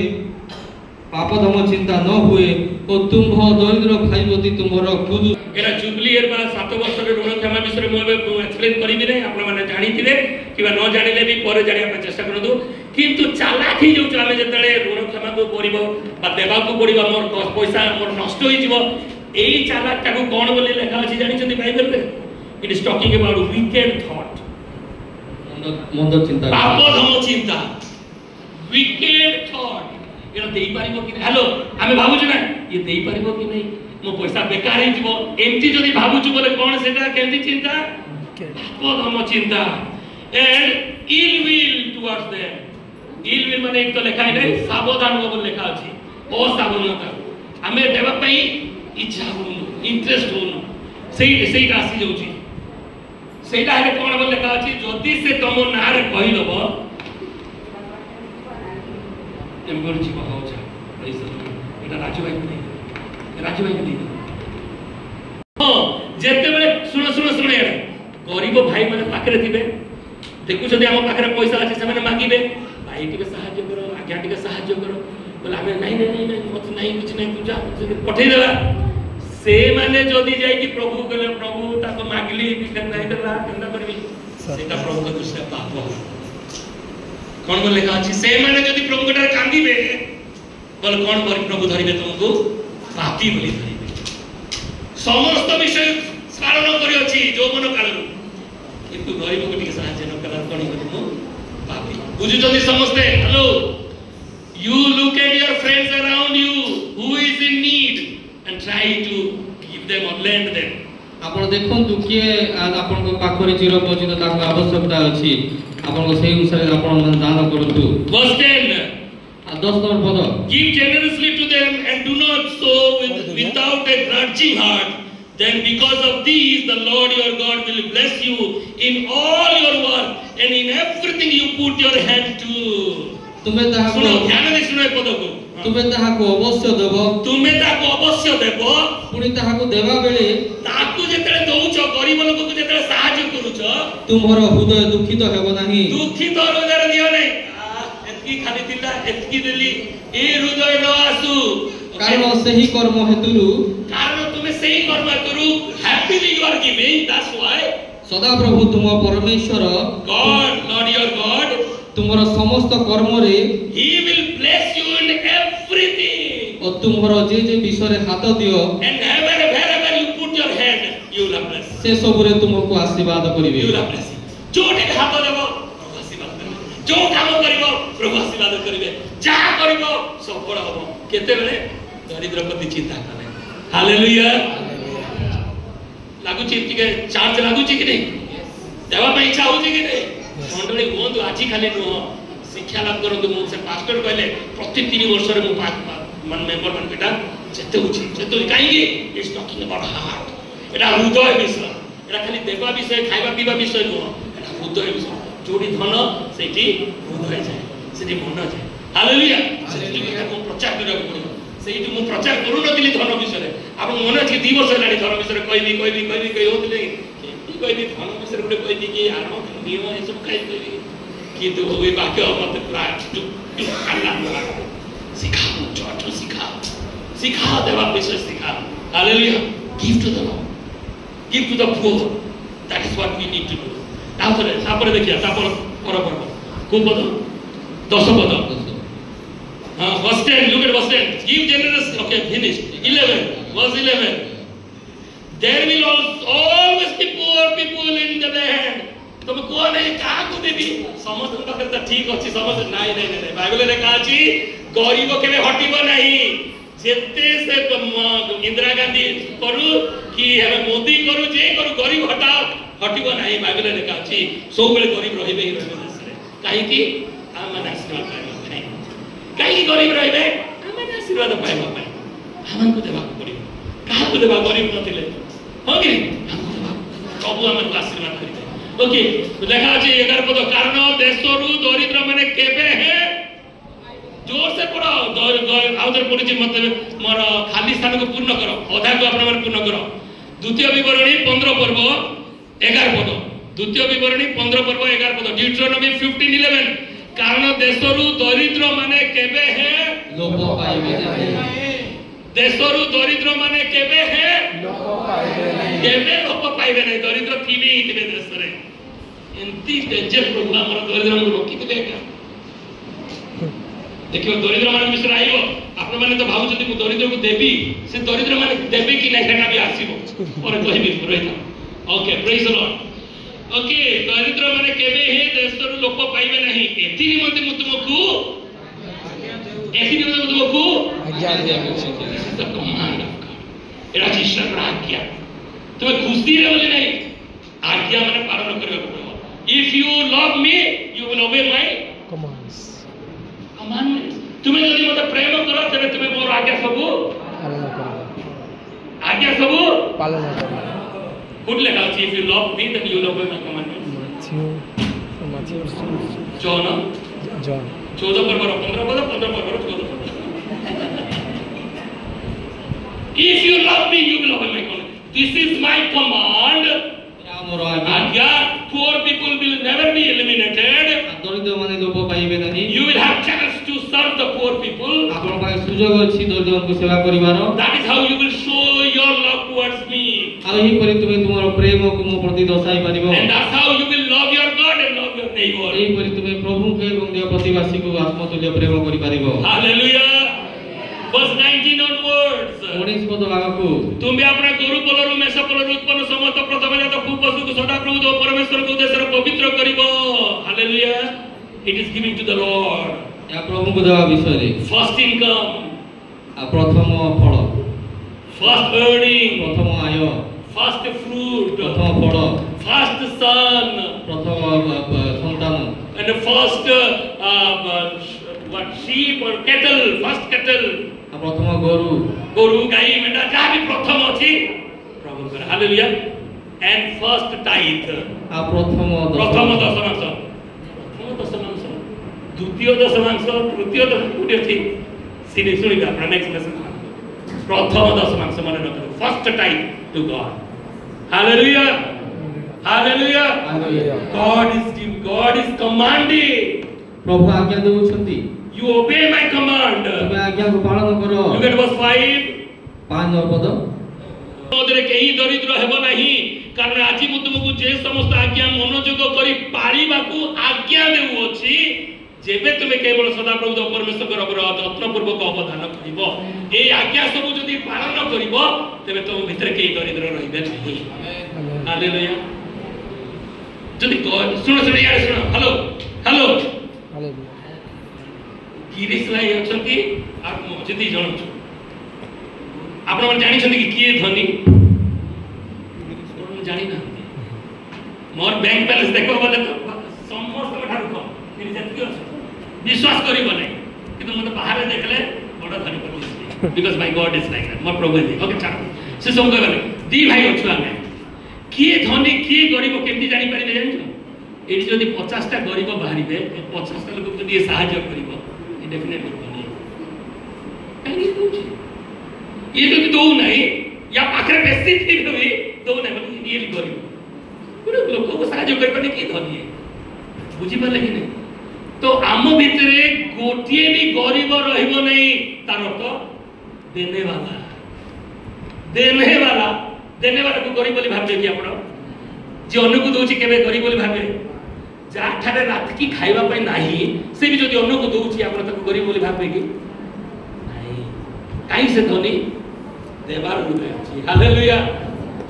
पापधम चिंता न हुए और तुम दरिद्र भाई प्रति तुमरो खुद एरा जुबली एर बा 7 वर्ष रे ऋण क्षमा विषय में एक्सप्लेन करिबि नै आपन माने जानिथिले किबा न जानिले भी पर जानिया पे चेष्टा करदु किंतु चालाकी जो आमे जतले ऋण क्षमा को पड़िबो बा देबा को पड़िबो मोर पैसा मोर नष्ट होई जीवो एई चालाक को कोन बोली लेखा अछि जानि छथि बाइबल रे it is talking about wicked thought मंद चिंता पापधम चिंता विकेड थॉट एरा देई पारिबो कि हेलो आमे भाबुछु ना ये देई पारिबो कि नै मो पैसा बेकार ही जीवो एमती जदी भाबुछु बोले कोन सेटा केमती चिंता पापधम चिंता and ill will towards them ill will माने एक तो लेखा नै सावधान हो बोल लेखा अछि असावधानता आमे देबा पई इच्छा होनु इंटरेस्ट होनु सेई राशि जाउची सेटा हे कोन बोल लेखा अछि जदी से तमो नार कहि दबो एम कर जीव हो जा पैसा एटा राजू भाई नहीं हां जेते बेले सुनो गरीब भाई माने पाखरे थिबे देखु छथि हम पाखरे पैसा अछि से माने मांगिबे भाई टिके सहायता करो आज्ञा टिके सहायता करो बोले हमें नहीं मत नहीं कुछ नहीं तू जा पठै देला से माने जदी जाई कि प्रभु कहले प्रभु ताको मागली बिकन नहीं देला केना करबी सेटा प्रभु के दृष्टि पाप कोन बोले का अछि से माने जदी प्रभु कटार कांदीबे बोले कोन करी प्रभु धरिबे तुमको पापी बोली धरिबे समस्त विषय स्मरण करी अछि जोवन काल किंतु गरीब को टिके सहायता न कला कोनी करी मु पापी बुझु जदी समझते hello you look at your friends around you who is in need and try to give them or lend them आपण देखंतु के आपण को पाखरे चिर पजित ताको आवश्यकता अछि आपण को सेही अनुसार आपण मन दान करंतु verse 10 10 नंबर पद give generously to them and do not sow without a grudging heart then because of these the Lord your God will bless you in all your work and in everything you put your hand to तुमे ताहा सुनो ध्यान दे सुनो पद को तुमे ताहा को अवश्य देबो तुमे ताको अवश्य देबो पुनी ताहा को देबा बेले ताकू जेतले दउछ गरीब लोक को जेतले सहायता करूछ तुमरो हृदय दुखित हेबो नाही दुखित हृदय दियो नै एतकी खाली दिला एतकी देली ए हृदय न आसु कारण सही कर्म हेतुरु कारण तुमे सही कर्म हेतुरु happily you are giving that's why सदा प्रभु तुम परमेश्वर गॉड लॉर्ड योर गॉड तुमरो समस्त कर्म रे he will bless you in everything और तुमरो जे विषय रे हाथ दियो and wherever you put your hand you will have blessing से सब रे तुमको आशीर्वाद करिवे you will have blessing Jote हाथ देबो प्रभु आशीर्वाद करिवे जो काम करिवो प्रभु आशीर्वाद करिवे जा करिवो सफल होबो केते बेले दरिद्र प्रति चिंता करे हालेलुया लागु छि कि चार्ज लागु छि कि नहीं देवा पे इच्छा होछि कि नहीं मंडली होंदु आजि खाली नो शिक्षा लाभ करंतु मु से पास्टर कहले प्रति 3 वर्ष रे मु मन मेंबर मन केटा जेते काईगी इज टॉकिंग अबाउट हार्ट एटा हृदय विषय एटा खाली देवा विषय खाइबा पीबा विषय नो एटा हृदय विषय जोडी धन सेठी हृदय जाय सेठी मन जाय हालेलुया सेठी को प्रचार करिया पड़ो ସେଇଠି ମୁଁ ପ୍ରଚାର କରୁନଥିଲି ଧନ ବିଷୟରେ। ଆପଣ ମନେ ଅଛି 2 ବର୍ଷ ହେଲାଣି ଧନ ବିଷୟରେ କହିବି ହଉଥିଲେ କେମିତି କହିବି ଧନ ବିଷୟରେ ଗୋଟେ କହିବି କି ଆର ନିୟମ ଏସବୁ ଖାଇ କହିବି କିନ୍ତୁ ଏ ବାକ୍ୟ ମତେ ପୁରା ଶିଖାଅ ଚର୍ଚ୍ଚ ଶିଖାଅ ଦେବା ବିଷୟ ଶିଖାଅ। Hallelujah. Give to the Lord, give to the poor, that is what we need to do। ତାପରେ ଦେଖିବା ତାପରେ ପର୍ବ କୋଉ ପଦ 10 ପଦ verse 10, look at verse 10, give generously, okay finished 11 verse 11, there will always be poor people in the land। तुम को नहीं काको देबी समस्त पाखर त ठीक अछि समस्त नाही बाइबल रे का अछि गरीब केबे हटिबो नाही जेते से इंदिरा गांधी करू कि हम मोदी करू जे करू गरीब हटिबो नाही बाइबल रे का अछि सब बेले गरीब रहिबे ही रहिबे देश रे काहे कि हम आशीर्वाद पाइबा नाही काहे गरीब रहिबे हम आशीर्वाद पाइबा पाइ हमन को देबा पड़िबो काहा को देबा गरीब नथिले हो कि हमको देबा प्रभु हमन को आशीर्वाद करिबे। ओके লেখা আছে 11 পদ কারণ দেশরু দরিদ্র মানে কেবে হে जोर से पढ़ो आउदर पढ़ी मत मोर खाली स्थान को पूर्ण करो अधा को अपना मन पूर्ण करो। द्वितीय विवरणी 15 पर्व 11 पद द्वितीय विवरणी 15 पर्व 11 पद ड्यूटेरोनॉमी 15:11 कारण देशरु दरिद्र माने केबे हे लोप पाइबे नाही देशरु दरिद्र माने केबे हे लोप पाइबे नाही केबे लोप पाइबे नाही दरिद्र थिबे हितबे देश रे एंती डेंजर प्रभु हमर दरिद्र को रोकी देबे का देखियो दरिद्र मान विषय आइबो आपण माने तो भाबुछथि मु दरिद्र को देबी से दरिद्र माने देबे कि नै सेटा भी आसीबो और कहिबी रहिता। Okay praise the Lord. Okay दरिद्र माने केबे हे देशर लोक पाइबे नाही एथि निमंते मु तुमको आज्ञा देबो द कमांड ऑफ गॉड एरा ईश्वर आज्ञा तुम खुशी रे बोले नहीं आज्ञा माने पालन करबे पड़ो। If you love me you will obey my commands तुम्हें यदि मत प्रेम करो तबे तुम्हें मोर आज्ञा सब पालन करो। गुड लेखा अछि if you love me then you love my commandments. Matthew John 14 पर्व 15 पद 15 पर्व 14 पद if you love me you will obey my command this is my command आज्ञा poor people will never be eliminated दरिद्र माने लोप पाइबे नाही you will have chance to serve the poor people आपण पाए सुजोग अछि दरिद्र को सेवा करिवार that is how you will show your love towards me आ एही परि तुमे तुमरो प्रेम को मो प्रति दर्शाई परिबो and that's how you will love your God and love your neighbor एही परि तुमे प्रभु के एवं देव प्रतिवासी को आत्मतुल्य प्रेम करि परिबो। hallelujah verse 19 onwards 19 पद आगको तुमे अपना गोरु पलरु मेष पलरु उत्पन्न समस्त प्रथमजात पु पशु को सदा प्रभु दो परमेश्वर को देशर पवित्र करिवो। hallelujah it is giving to the Lord या प्रभु को देवा विषय रे first income आ प्रथम फल first earning प्रथम आय first fruit प्रथम फल first son प्रथम संतान and the first what sheep or cattle first cattle प्रथम गोरु गाई मेंढा जहाँ भी प्रथम अछि प्रभु कर हालेलुया and first tithe आ प्रथम दशमांश द्वितीय दशमांश तृतीय दशमांश अछि सिने सुनिबा अपना नेक्स्ट लेसन प्रथम दशमांश मन रखो first tithe to God hallelujah hallelujah God is commanding प्रभु आज्ञा देउछंती you obey my command तुमे आज्ञा को पालन करो। look at verse 5 पद मोदरे केही दरिद्र हेबो नाही कारण आजि मु तुमको जे समस्त आज्ञा मनोयोग करी पारिबाकू आज्ञा देउ अछि जेबे तुमे केवल सदा प्रभु परमेश्वर यत्न पूर्वक अवधान करिवो ए आज्ञा सब जदि पालन करिवो तबे तुम भितर केही दरिद्र रहिबे नाही। हालेलुया जदि सुनो यार सुनो हेलो हालेलुया गिरीश भाई अछंती आ जदि जण आपण मन जानि छथि कि किए धनी आपण जानि ना मोर बैंक बैलेंस देखो बोले तो समस्त ठार को मेरी जति विश्वास करिबो नै किंतु मते बाहर देखले बड़ा धनी कर because my God is like that more Prabhu okay चल से सब कहले दी भाई अछु आमे किए धनी किए गरीब केमती जानि परिबे जानि एठी जदि 50 टा गरीब बाहरिबे 50 टा लोक जदि सहायता करिवो डेफिनेटली धनी काहे कहूची ये तो दो नहीं या पाखरे बेसी थी भी दो नहीं मतलब ये भी गरीब पूरे लोगों को साहाय्य कर पाने की धनी है बुझी पाले कि नहीं तो आम भितरे गोटिए भी गरीब रहिबो नहीं तार अर्थ देने वाला को गरीब बोली भाबे कि आपण जे अन्य को दोची केबे गरीब बोली भाबे जा ठारे रात की खाइबा पई नाही से भी जदी अन्य को दोची आपण ताको गरीब बोली भाबे कि नाही काई से धनी देवार गुणे अछि हालेलुया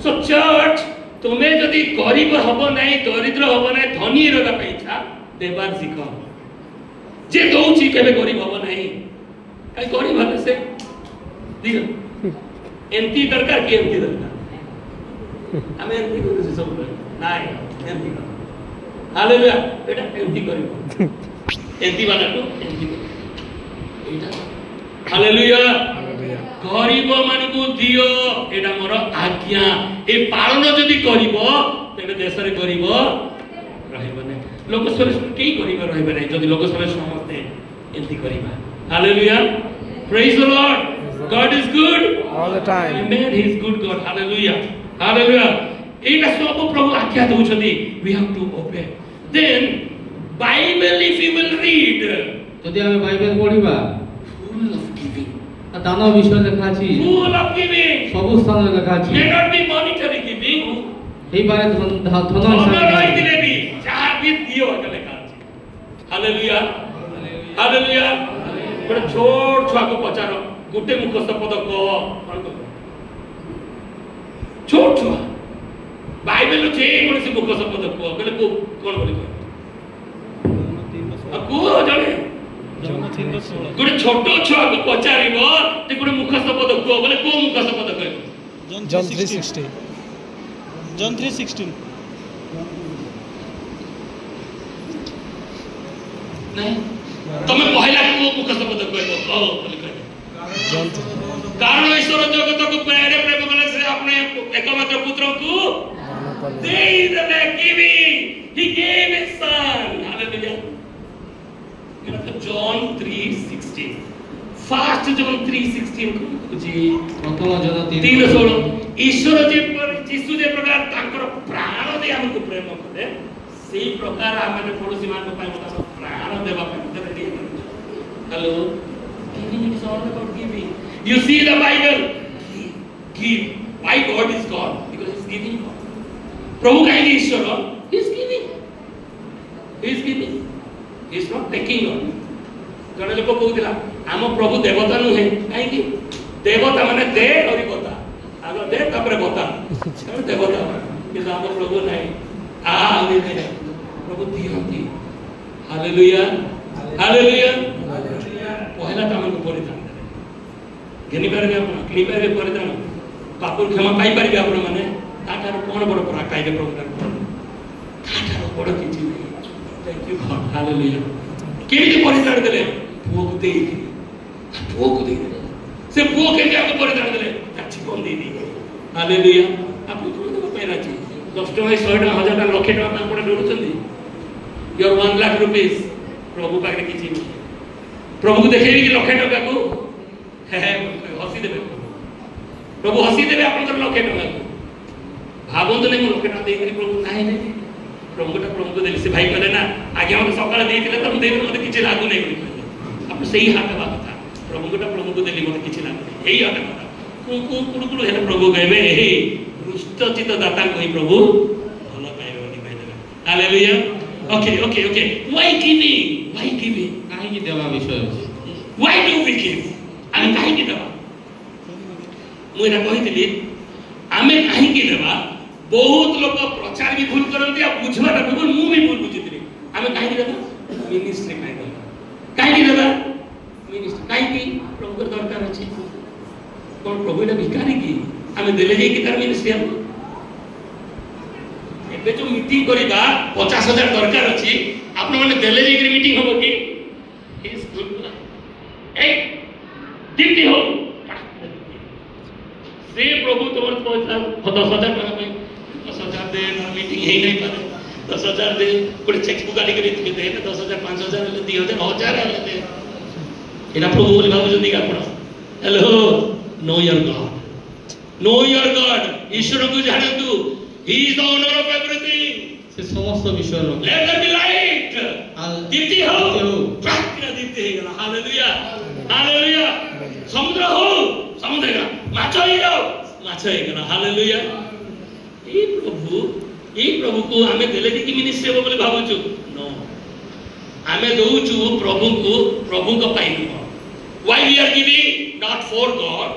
सो चर्च तुम्हें जदी गरीब हबो नाही दरिद्र हबो नाही धनी रहबा पई इच्छा देवार सिखो जे दोची केबे गरीब हबो नाही काई गरीब हले से दिगो एंती दरकार की एंती दरकार हमें एंती करू सब नाही एंती कर हालेलुया बेटा एंती करिवो एंती वाला को एंती एटा हालेलुया गरीब मान को दियो एटा मोर आज्ञा ए पालन जदी करिवो तेबे देश रे गरीब रहइबो नै लोक सब केई गरीब रहइबो नै जदी लोक सब समझते एंती करिबा hallelujah praise the Lord God is good all the time. Amen. He is good God. Hallelujah. Hallelujah. Eta sobo Prabhu आज्ञा दउछथि. We have to obey. Then Bible if you will read. যদি আমি বাইবেল পড়িবা Full of giving. দান বিষয় লেখা আছে Full of giving. সব স্থানে লেখা আছে May not be monetary giving. এইবারে ধন Honor রইতিলে বি যাহা বি দিও এটা লেখা আছে. Hallelujah. Hallelujah. বড় ছোট ছুয়া को पचारो गोटे मुखस्थ पदक छोट छुआ बाइबल जे कोनसी मुखस्थ पदक कहले को कोन बोली को जाने गोटे छोट छुआ को पचारिबो ते गोटे मुखस्थ पदक बोले को मुखस्थ पदक कहले John 3:16 John 3:16 नहीं तमे पहला को मुखस्थ पदक कहले बोली कहले John कारण ईश्वर जगत को प्यारे प्रेम मन से अपने एकमात्र पुत्र को दे देले giving he gave his son hallelujah John 3:16 fast John 3:16 जी प्रथम जन 3:16 ईश्वर जे पर यीशु जे प्रकार तांकर प्राण दे हमको प्रेम करे सेही प्रकार हमने पड़ोसी मान को पाए प्राण देबा पे ready hello giving is all about giving. You see the Bible. Give. Why God is God? Because He is giving God. Prabhu kahi Ishwara. He is giving. He is giving. He is not taking on. जने लोक कहउतिला आम प्रभु देवता नु है काहे कि देवता माने दे और बता आगे दे तापर बता देवता कि आम प्रभु नहीं आ आमे दे प्रभु दियंती हालेलुया हालेलुया पहला काम को परिधान घेनी पारे आपण किनी पारे परिधान पापुर क्षमा पाई पारिबे आपण माने ताठार कोन बड़ पर कायदे प्रभु ताठार बड़ किछि थैंक यू गॉड हालेलुया केमिति परिधान देले पुओ को दे से पुओ के जाके परिधान देले ताछि कोन दे दी हालेलुया आपन को तो पैरा छी 10 टका 100 टका 1000 टका लाख टका आपण डरुचंदी योर 1 लाख रुपीस प्रभु पाके किछि प्रभु को देखेबी कि लक्ष टका को हसी देबे प्रभु हसी देबे आपन लक्ष टका को भाबंत नै लक्ष टका देई प्रभु नाही नै प्रभु को देली से भाई कहले ना आगे हम सकाळ देइतिले त देबे मते किछि लागू नै बोली कहले आप सही हाथ बात था प्रभु को देली मते किछि लागू एई हाथ बात कुडकुड हेले प्रभु कहबे एही रुष्टचित दाता कोई प्रभु भलो पाइबे बोली कहले हालेलुया ओके व्हाई गिविंग काहे कि देवा विषय Why do we give? आमे काहे कि देबा मुइरा कहितली आमे काहे कि देबा बहुत लोग प्रचार भी भूल करंती आ बुझवाटा भी भूल मु भी भूल बुझितली आमे काहे कि देबा मिनिस्ट्री काहे कि देबा मिनिस्ट्री काहे कि प्रभु को दरकार अछि कोन प्रभु एटा भिखारी की आमे देले जे कि तार मिनिस्ट्री हम एबे जो मीटिंग करिबा 50,000 दरकार अछि आपण माने देले जे कि मीटिंग होबो कि इज गुड ए दीप्ति हो से प्रभु तोर पैसा 10,000 टका पे 10,000 दे मीटिंग हे नहीं पारे 10,000 दे कोई चेक बुक गाड़ी करी दे 10,000 5,000 ले 2,000 1000 ले एटा प्रभु बोली भाबु जंदी का आपण hello know your God. Know your God. ईश्वर को जानतु. He is the owner of everything. से समस्त विषय रो Let there be light. Deepti हो. प्रार्थना दीप्ति है गला. Hallelujah. Hallelujah. समुद्र हो. समुद्र का. माछो ही हो. माछो ही गला. Hallelujah. ये प्रभु को हमें देले कि मिनिस्ट्री हो बोले भावुछु. No. हमें दोउछु प्रभु को पाइनु. Why we are giving? Not for God.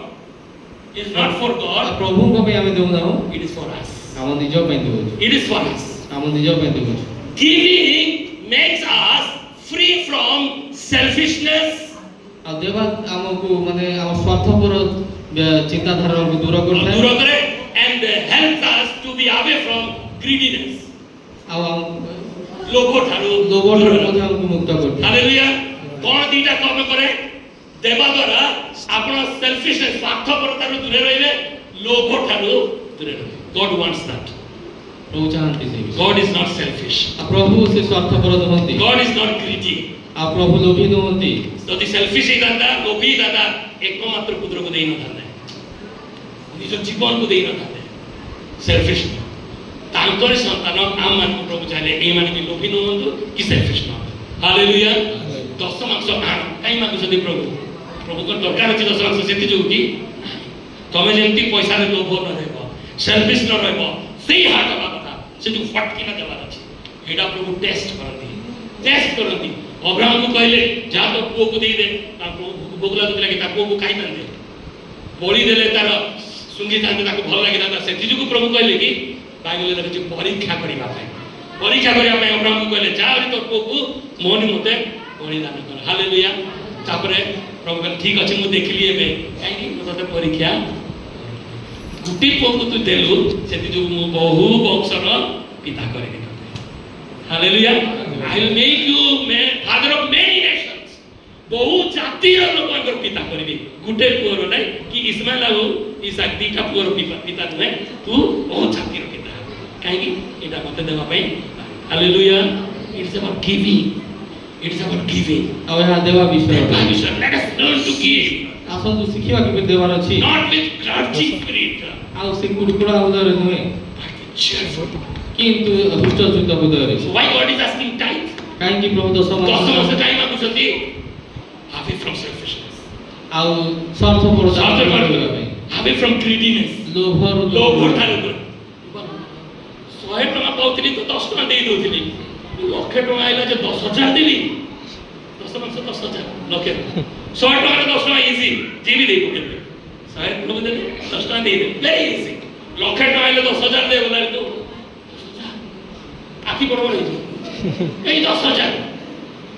It's not for God. प्रभु को पे हमें देउ दाओ. It is for us. हम निजो पे देउ. It is for us. हम निजो पे देउ. Giving makes us free from selfishness. आ देवा हमको माने हम स्वार्थपर चिंताधारा को दूर करता है. And helps us to be away from greediness. ଆଉ लोभ ठारू ମଧ୍ୟ ଆମକୁ ମୁକ୍ତ କରିଥାଏ. हालेलुया. कोन दीटा काम करे देवा द्वारा आपण सेल्फिशनेस स्वार्थपरताରୁ दूरे रहिबे लोभ ठारू दूरे रहिबे. God wants that. प्रभु चाहନ୍ତି से. God is not selfish. प्रभु से स्वार्थपर नहନ୍ତି. God is not greedy. आ प्रभु लोभी नहନ୍ତି. ଯଦି सेल्फिश ହେଇଥାନ୍ତା लोभी दादा एकमात्र पुत्रକୁ ଦେଇ ନଥାନ୍ତେ. निज जीवन को देई नथाते. सेल्फिश तांकर संतान आम मान को प्रभु चाहे ए मान की लोभी न होंतु कि सेल्फिश न. हालेलुया. 10 मांस काई मागु छथि प्रभु को दरकार अछि 10 मांस सेति जोगी तमे जेंति पैसा रे लोभ न रहबो सेल्फिश न रहबो सेही हाट बाता से जो फटकी न देबार अछि. एडा प्रभु टेस्ट करती. अब्राहम को कहले जा तो पुओ को देई दे. ताको भोगला दुला के ताको को काई नंदे बोली देले तार सुंगी थांते ताको भल लागि दादा से जिजु को प्रभु कहले कि बाइबल रे जे परीक्षा करिबा ପାଇଁ अब्राहम को कहले जा और तो को मोहनी मते बलिदान कर. हालेलुया. तापरे प्रभु कहले ठीक अछि मु देखली एबे काई मु तते परीक्षा गुटी को तू देलु से जिजु मु बहु वंशर पिता करे दे. Hallelujah. I will make you father of many nations. बहु जातीय लोकंकर पिता करबी. गुटे पुअर नै कि इस्माइल आउ इसाक दीटा पुअर पिता नै तू बहु जातीय पिता. काहे कि एटा मते देबा पई. हालेलुया. It's about giving. आ यहाँ देवा विषय. Let us learn to give. आसंतु शिखिबा कि देवार अछि. Not with grudging spirit. आ से कुडकुडा उदर नुहे. Cheerful. किंतु हृष्ट शुद्ध उदर. Why God is asking tithe? काहे कि प्रभु 10 मास टाइम मागु छथि. Away from selfishness. आउ स्वार्थपर away from greediness. लोभ ठारू. 100 टका पाउतली तो 10 टका देई दोथिली. लक्षे टका आइला जे 10,000 देली. 10 मास 10,000 लक्षे. 100 टका 10 टका इजी. जीवी देई पकेले. 100 प्रभु दे 10 टका देई दे. Very easy. लक्षे टका आइले 10,000 दे बोला तो आखी बरोबर है. ए 10,000.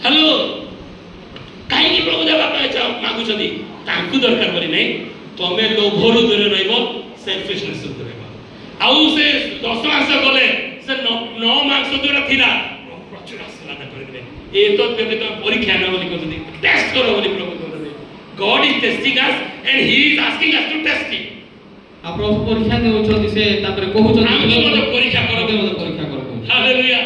हेलो काहे प्रभु देवा पाए मागु छथि तांकु दरकार परि नै. तमे लोभरु दूर रहइबो सेल्फिशनेस दूर रहइबो. आउ से 10 मास गले से 9 मास दूर थिला प्रचुर आशीर्वाद कर देबे. ए तो बेबे तो परीक्षा न बोली कहथि टेस्ट करो बोली प्रभु कहथि. God is testing us and he is asking us to test it. आ प्रभु परीक्षा देउछथि से तापर कहउछथि हम मते परीक्षा करो. Hallelujah.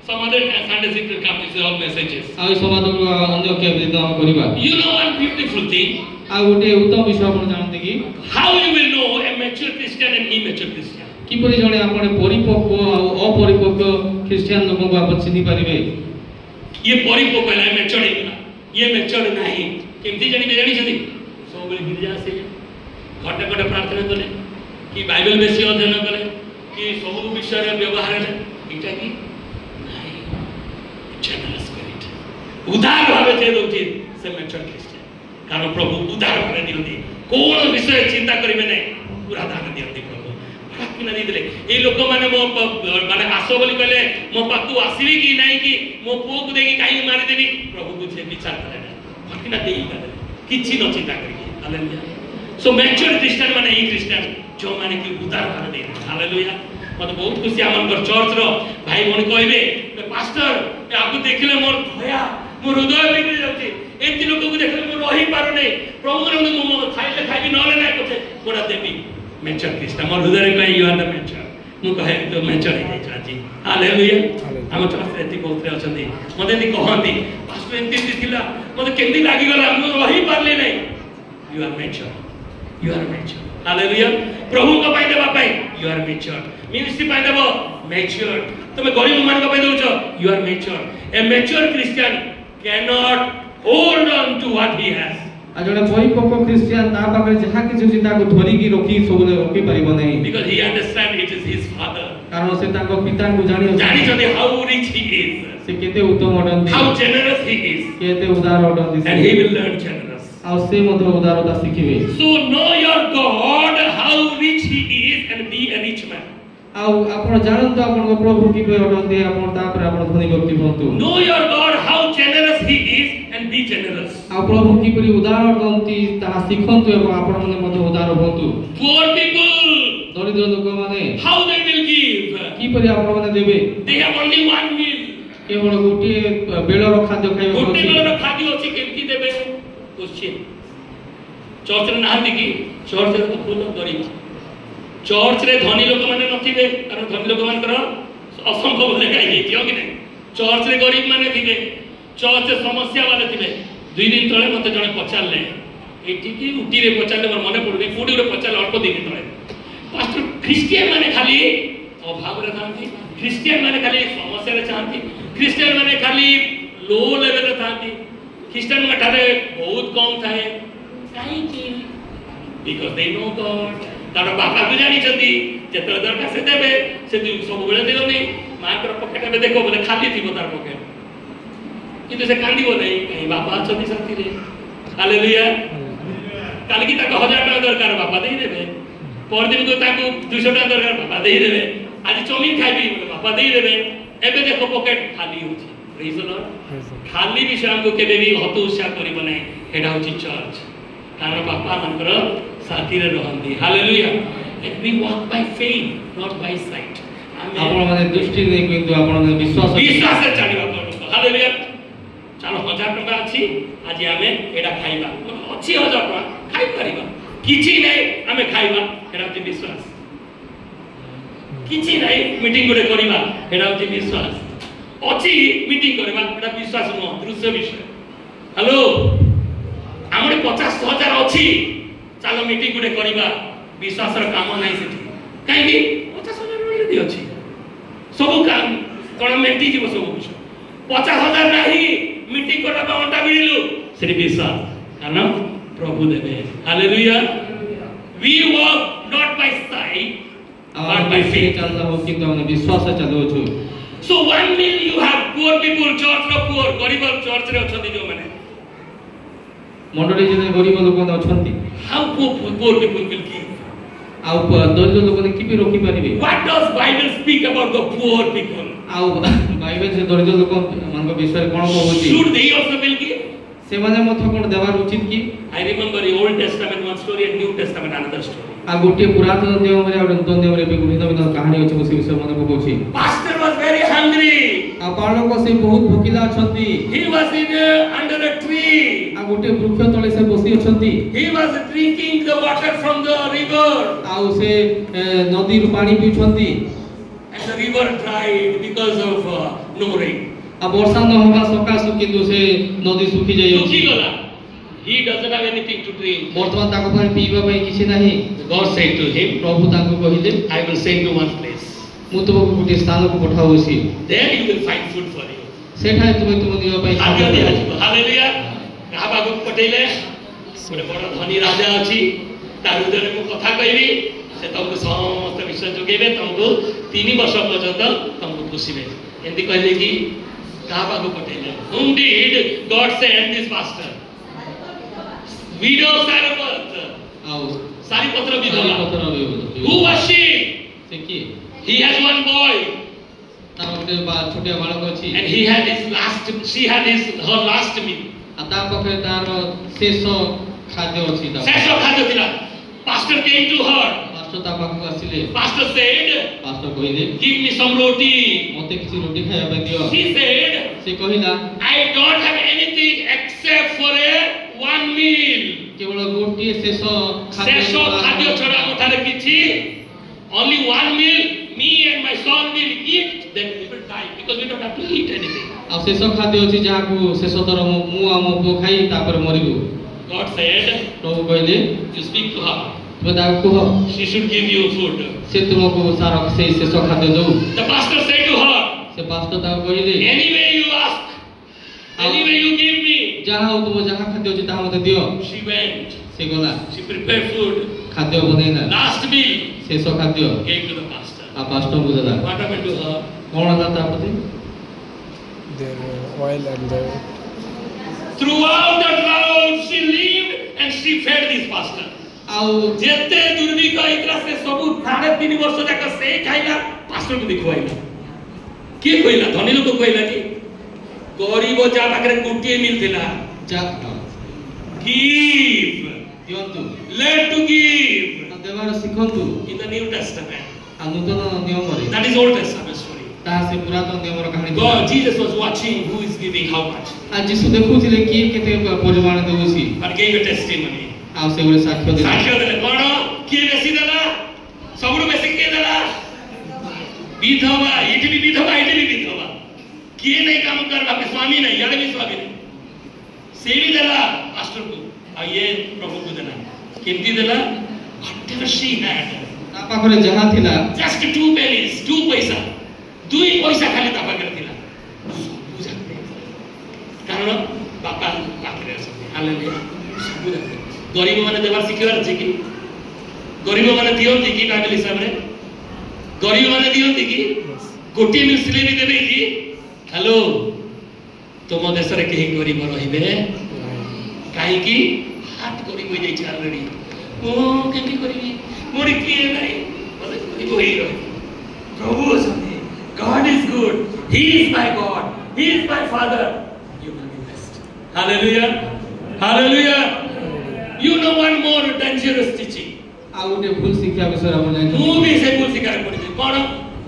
Some other Sunday school come with all messages. आ समाज को अन्य के विधा करिबा. You know one beautiful thing. आ गोटे उत्तम विषय आपण जानते कि how you will know a mature Christian and immature Christian. कि परि जणे आपण परिपक्व आ अपरिपक्व क्रिश्चियन लोगों को आपण चिन्हि परिबे. ये परिपक्व है मैच्योर है ना. ये मैच्योर नहीं. केमती जानी छथि सब बेले गिरजा से घटे घटे प्रार्थना करे कि बाइबल बेसी अध्ययन करे कि सब विषय रे व्यवहार है इटा की generous spirit. उदार भावे दे दोथि से मैच्योर क्रिश्चियन. कारण प्रभु उदार भावे दियंती. कोन विषय चिंता करिबे नै पूरा दान दियंती प्रभु. किना दी देले ए लोक माने मो माने आसो बोली कहले मो पाकु आसीबी कि नै कि मो पुओ को देकी काई मारि देबी. प्रभु को जे विचार करे ना किना देई करे किछि न चिंता करी. हालेलुया. सो मैच्योर क्रिश्चियन माने ई क्रिश्चियन जो माने कि उदार भावे दे. हालेलुया. मते बहुत खुशी आमनकर चर्च रो भाई भणी कहबे पास्टर आपको देखले मोर भया मोर हृदय बिगड़ी जाउची. एति लोक को देखले मोर रही पारो नै. प्रभु रे मो खाइले खाइबी नले नै कोठे कोडा देबी. मैच्योर क्रिश्चियन मोर हृदय रे कहि यू आर द मैच्योर. मु कहे तो मैच्योर हे जाई छी. हालेलुया. हम चर्च एति बहुत अछंती मते नि कहंती पास्टर एति थिला मते केंदी लागी गला मो रही पारले नै. You are mature. you are mature. Hallelujah. प्रभु को पाई देबा पाई you are mature. मिनिस्ट्री पाई देबो mature. तुम गरीब मान को पाई दोछ you are mature. A mature Christian cannot hold on to what he has. आ जने परिपक्व क्रिश्चियन ता पाखरे जहा कि जोसी ताको धरि की रखी सबले रखी परिबो नै Because he understand it is his father. कारण से ताको पिता को जानि छथि how rich he is, से केते उत्तम अडंती how generous he is, केते उदार अडंती and he will learn generous. आ से मधुर उदारता सिखिबे So know your God how rich he is and be a rich man. आ आपण जानतो आपण प्रभु की पे अडंती आपण ता पर आपण धनी व्यक्ति बनतु Know your God how generous he is and be generous. आ प्रभु की परि उदार अडंती ता सिखंतु एवं आपण मने मधुर उदार बनतु Poor people, दरिद्र लोक माने how they will give? की परि आपण माने देबे They have only one meal. केवल गोटे बेलर खाद्य खाइबो गोटे बेलर खाद्य अछि केमति देबे? क्वेश्चन. चर्च रे नाहंती कि चर्च रे तो फुल गरीब. चर्च रे धनी लोक माने नथिबे कारण धनी लोक मानकर असंभव लेखा हेतियो कि नै. चर्च रे गरीब माने थिबे. चर्च रे समस्या वाले थिबे. 2 दिन तळे मते जणे पचारले एठी कि उटी रे पचारले मोर मने पडुनी कोडी रे पचारले अल्प दिन तळे. पास्टर क्रिश्चियन माने खाली अभाव रे थांती. क्रिश्चियन माने खाली समस्या रे चाहती. क्रिश्चियन माने खाली लो लेवल रे थांती. क्रिश्चियन मठारे बहुत कम थाए. काहे कि because they know God. तार बापा को जानि छथि जेतले दरकार से देबे से सब बेले देबनी. माकर पकेट में देखो बोले खाली थी तार पकेट. किंतु से कांदिबो नै कहीं बापा छथि साथी रे. हालेलुया. काल की ताको 1000 टका दरकार बापा देई देबे. पर दिन को ताको 200 टका दरकार बापा देई देबे. आज चौमिन खाइबी बोले बापा देई देबे. एबे देखो पकेट खाली होची. Praise the Lord. खाली विषय हमको केबे भी हतोत्साह करिबो नै. हेडा होची चर्च. कारण बापा मनकर साथी रे रहंदी. Hallelujah. Let me walk by faith, not by sight. आपण माने दृष्टि नै किंतु आपण माने विश्वास से चलिबा पड़ो. हालेलुया. चलो 1000 टका अछि आज आमे एडा खाइबा. अछि 1000 टका खाइ परिबा. किछि नै आमे खाइबा. एडा होची विश्वास. किछि नै मीटिंग गोटे करिबा. एडा होची विश्वास. अछि मीटिंग करबा एडा विश्वास न दृश्य विषय. हेलो हमरे 50,000 अछि चलो मीटिंग गुडे करिबा. विश्वास र काम नै सेठी काहे कि 50,000 ऑलरेडी अछि. सब काम कोन मेंटी जीव सब कुछ 50,000 नाही मीटिंग करबा अंटा मिलिलु सेठी विश्वास कारण प्रभु देबे. Hallelujah. We walk not by sight but by faith. चलना हो कि तो विश्वास से चलो छु. So one mile you have poor people church रो पुअर गरीब चर्च रे अछंती जो माने मंडली जे गरीब लोक अछंती. How poor people will give. आ दरिद्र लोक ने किपि रोकी परिबे. What does Bible speak about the poor people. आ बाइबल से दरिद्र लोक मान को विषय कोन कहउची. Should they also will give. से माने मथ कोन देवार उचित की. I remember the Old Testament one story and New Testament another story. आ गोटे पुरातन नियम रे और नूतन नियम रे विभिन्न विभिन्न कहानी अछि से विषय मन को कहउची. Pastor was very hungry. आ पालो को से बहुत भूखिला अछंती. He was in under a tree. आ गोटे वृक्ष तळे से बसी अछंती. He was drinking the water from the river. आ से नदी रु पानी पीछंती. And the river dried because of no rain. आ वर्षा न होगा सकासु किंतु से नदी सुखी जाय सुखी गला. He doesn't have anything to drink. वर्तमान ताको पर पीबा पई किछि नाही. God said to him, प्रभु ताको कहिले I will send you one place. मु तुमको गोटे स्थान को पठाउसी. There you will find food for you. सेठा तुम नियो पई खाद्य दिया जिवो. हालेलुया. कहा बाबू पटेले गोटे बड़ धनी राजा अछि. तार उदरे मु कथा कहबी से तुमको समस्त विषय जोगेबे. तुमको 3 वर्ष पर्यंत तुमको पुसिबे. एंती कहले कि कहा बाबू पटेले whom did God send this pastor? Widow Saripatra. आओ Saripatra विधवा. पत्र विधवा. Who was she? से की He has one boy. तार गोटे छोटे बालक अछि. And he had his last. She had her last meal. आता पखे तार शेष खाद्य अछि. शेष खाद्य थिला. Pastor came to her. Pastor ता पाखु आसिले. Pastor said, पास्टर कहिले give me some roti. मते किछि रोटी खाइबा दियो. She said, से कहिला I don't have anything except for one meal. केवल गोटे शेष शेष खाद्य छडा मोठारे किछि only one meal. Me and my son will eat, then we will die because we don't have to eat anything. आ शेष खाद्य अछि जाहा को शेष तर मु आ मो खाई तापर मरिबु. God said, प्रभु कहले you speak to her. तुम ताको कुह She should give you food. से तुमको सारा से शेष खाद्य दो The pastor said to her, से पास्टर ताको कहले anyway you ask, anyway you give me. जहाँ तुम जहाँ खाद्य अछि ताहा मते दियो She went. से गला She prepared food. खाद्य बनेला Last meal शेष खाद्य gave to the pastor. आ पास्टर को देला What happened to her? कोन था तापति their oil and the Throughout the drought, she lived and she fed this pastor. आउ जेते दुर्भिक्ष इतरा से सब 3.5 वर्ष तक से खाइला पास्टर को दिखवाइला के कहला धनी लोग कहला कि गरीब जा पाखरे कोटिए मिलथिला जा गिव दियंतु लेट टू गिव देवार सिखंतु इन द न्यू टेस्टामेंट आ नूतन नियम रे that is old testament story ता से पुरातन नियम रो कहानी God Jesus was watching who is giving how much आ यीशु देखुथिले कि केते परिमाण Deusi but gave a testimony आ से बोले साक्ष्य दे साक्ष्य देले कोन के बेसी देला सबरु बेसी के देला विधवा इट भी विधवा किए नहीं काम करवा के स्वामी नहीं याद भी स्वामी नहीं से भी देला पास्टर को और ये प्रभु को देना कितनी देला whatever she had ता पाखरे जहां थिला just 2 pennies 2 पैसा 2 पैसा खाली ता पाखरे थिला बुझाते कारण बापा पाखरे सब हालेलुया बुझाते गरीब माने देवार सिखिबार छै कि गरीब माने दियंती कि बाइबल हिसाब रे गरीब माने दियंती कि कोटी मिल सिले भी देबे कि हेलो तुम देश रे केही गरीब रहिबे काहे कि हाथ गरीब हो जाय छै ऑलरेडी ओ केकी करिबी मोरी के नाही बोले गरीब होई रहि प्रभु सने God is good he is my God he is my father you will be blessed hallelujah you know one more dangerous teaching आ उटे भूल शिक्षा विषय हम जानि मु भी से भूल शिक्षा पड़ी कोन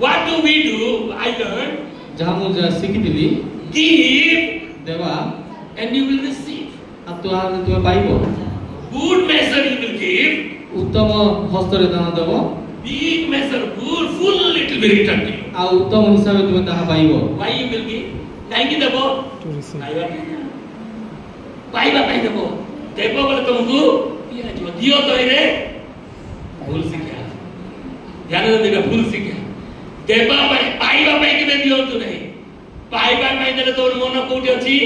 what do we do I learned जहां मु जा सिखिदिली give देवा and you will receive आ तो पाइबो good measure you will give उत्तम हस्तरे दान देबो big measure full it will be returned to you आ उत्तम हिसाब तुम ताहा पाइबो why you will give काहे कि देबो to receive. पाइबा देबो देबो बोले तुमको दिया जो दियो तो रे भूल शिक्षा ध्यान देगा भूल शिक्षा देबा पाइबा के दियो तो नहीं पाइबा देले तोर मन कोठी अछि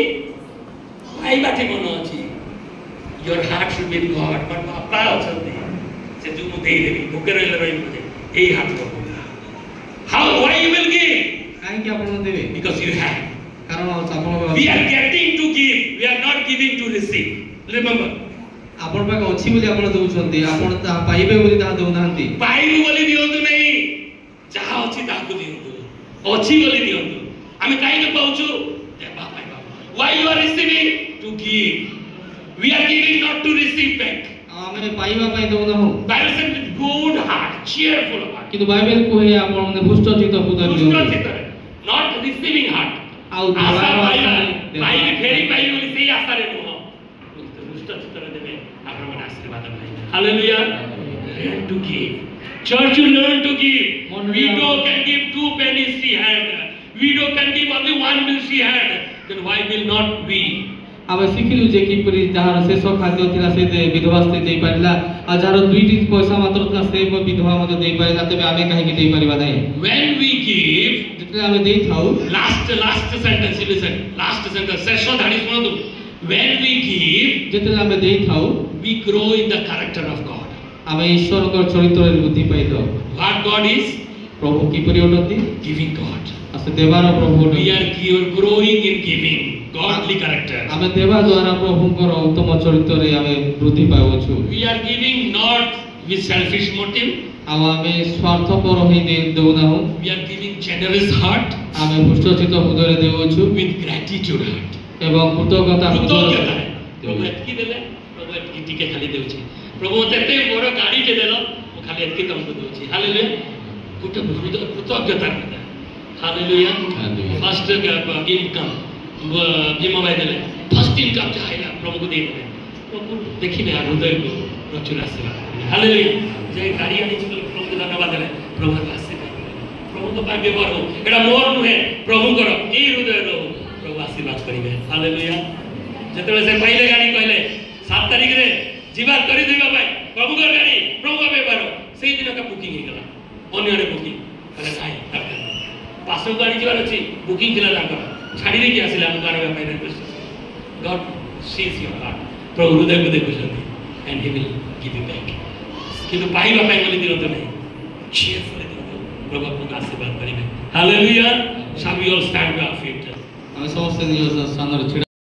पाइबा के मन अछि your heart should be God but बापा अछंती से तू मु देई देबी भूखे रहले रही मुझे एई हाथ को how why you will give काहे कि आपण देबे बिकॉज़ यू हैव कारण आपण we are getting to give we are not giving to receive remember आपण पाक अछि बोली आपण दउछंती आपण ता पाइबे बोली ता दउनांती पाइबे बोली दियंतु नहीं जहा अछि ताकू दियंतु अछि बोली दियंतु आमे काई न पाउछु देबा पाइबा why you are receiving to give we are giving not to receive back आमे पाइबा पाइ दउना हो Bible said with good heart cheerful heart किंतु बाइबल कोहे आपण ने पुष्ट चित्त पुदर लियो नॉट रिसीविंग हार्ट आउ आशा देवा पाइबे फेरी पाइबे बोली सेही आशा रे नुह पुष्ट चित्त रे देबे आपण मन आशीर्वाद पाइबे hallelujah learn to give church you learn to give widow can give 2 pennies she had widow can give only 1 meal she had then why will not we आबे सिखिलु जे कि परि जहार शेष खाद्य थिला से विधवा से देई पारिला आ जहार दुईटी पैसा मात्र था से विधवा मते देई पारिला तबे आमे काहे कि देई परिबा नै when we give जते आमे देई थाउ last sentence listen last sentence शेष धाडी सुनो तुम when we give जते आमे देई थाउ we grow in the character of God आमे ईश्वर को चरित्र रे बुद्धि पाइतो what God is प्रभु की परियोटती giving God असे देवार प्रभु we are growing in giving godly character आमे देवा द्वारा प्रभु को उत्तम चरित्र रे आमे वृद्धि पावछु we are giving not with selfish motive आमे स्वार्थपर होई दे दउना हो we are giving generous heart आमे पुष्ट चित्त पुदर देवछु with gratitude heart एवं कृतज्ञता कृतज्ञता प्रभु एतकी देले प्रभु एतकी टिके खाली देउछि प्रभु तेते बड़ गाड़ी के देलो मु खाली एतकी तुमको देउछि हालेलुया गुटे कृतज्ञता हालेलुया फर्स्ट इनकम भीमा भाई देले फर्स्ट इनकम चाहेला प्रभु को दे देले प्रभु देखिबे हृदय को प्रचुर आशीर्वाद हालेलुया जे गाड़ी आनी छ प्रभु को धन्यवाद देले प्रभु को आशीर्वाद प्रभु तो पाए व्यवहार हो एटा मोर नुहे प्रभु कर ए हृदय रो प्रभु आशीर्वाद करिवे हालेलुया जेतेले से पहले गाड़ी कहले 7 तारिख रे जीवार करी देबा भाई प्रभु कर गाड़ी प्रभु का व्यवहार सेही दिन का बुकिंग हे गला अन्य रे बुकिंग अरे भाई पासो गाड़ी जीवार अछि बुकिंग दिला ताकर छाड़ी दे के आसिला हम गाड़ी में request God sees your heart प्रभु हृदय को देखुछथि and he will give you back किंतु पाइबा पाइ बोली दिलो तो नहीं cheerfully प्रभु आपको आशीर्वाद करिवे hallelujah shall we all stand to our feet ଆମେ ସମସ୍ତେ ନିଜ ସ୍ଥାନରେ ଛିଡ଼ା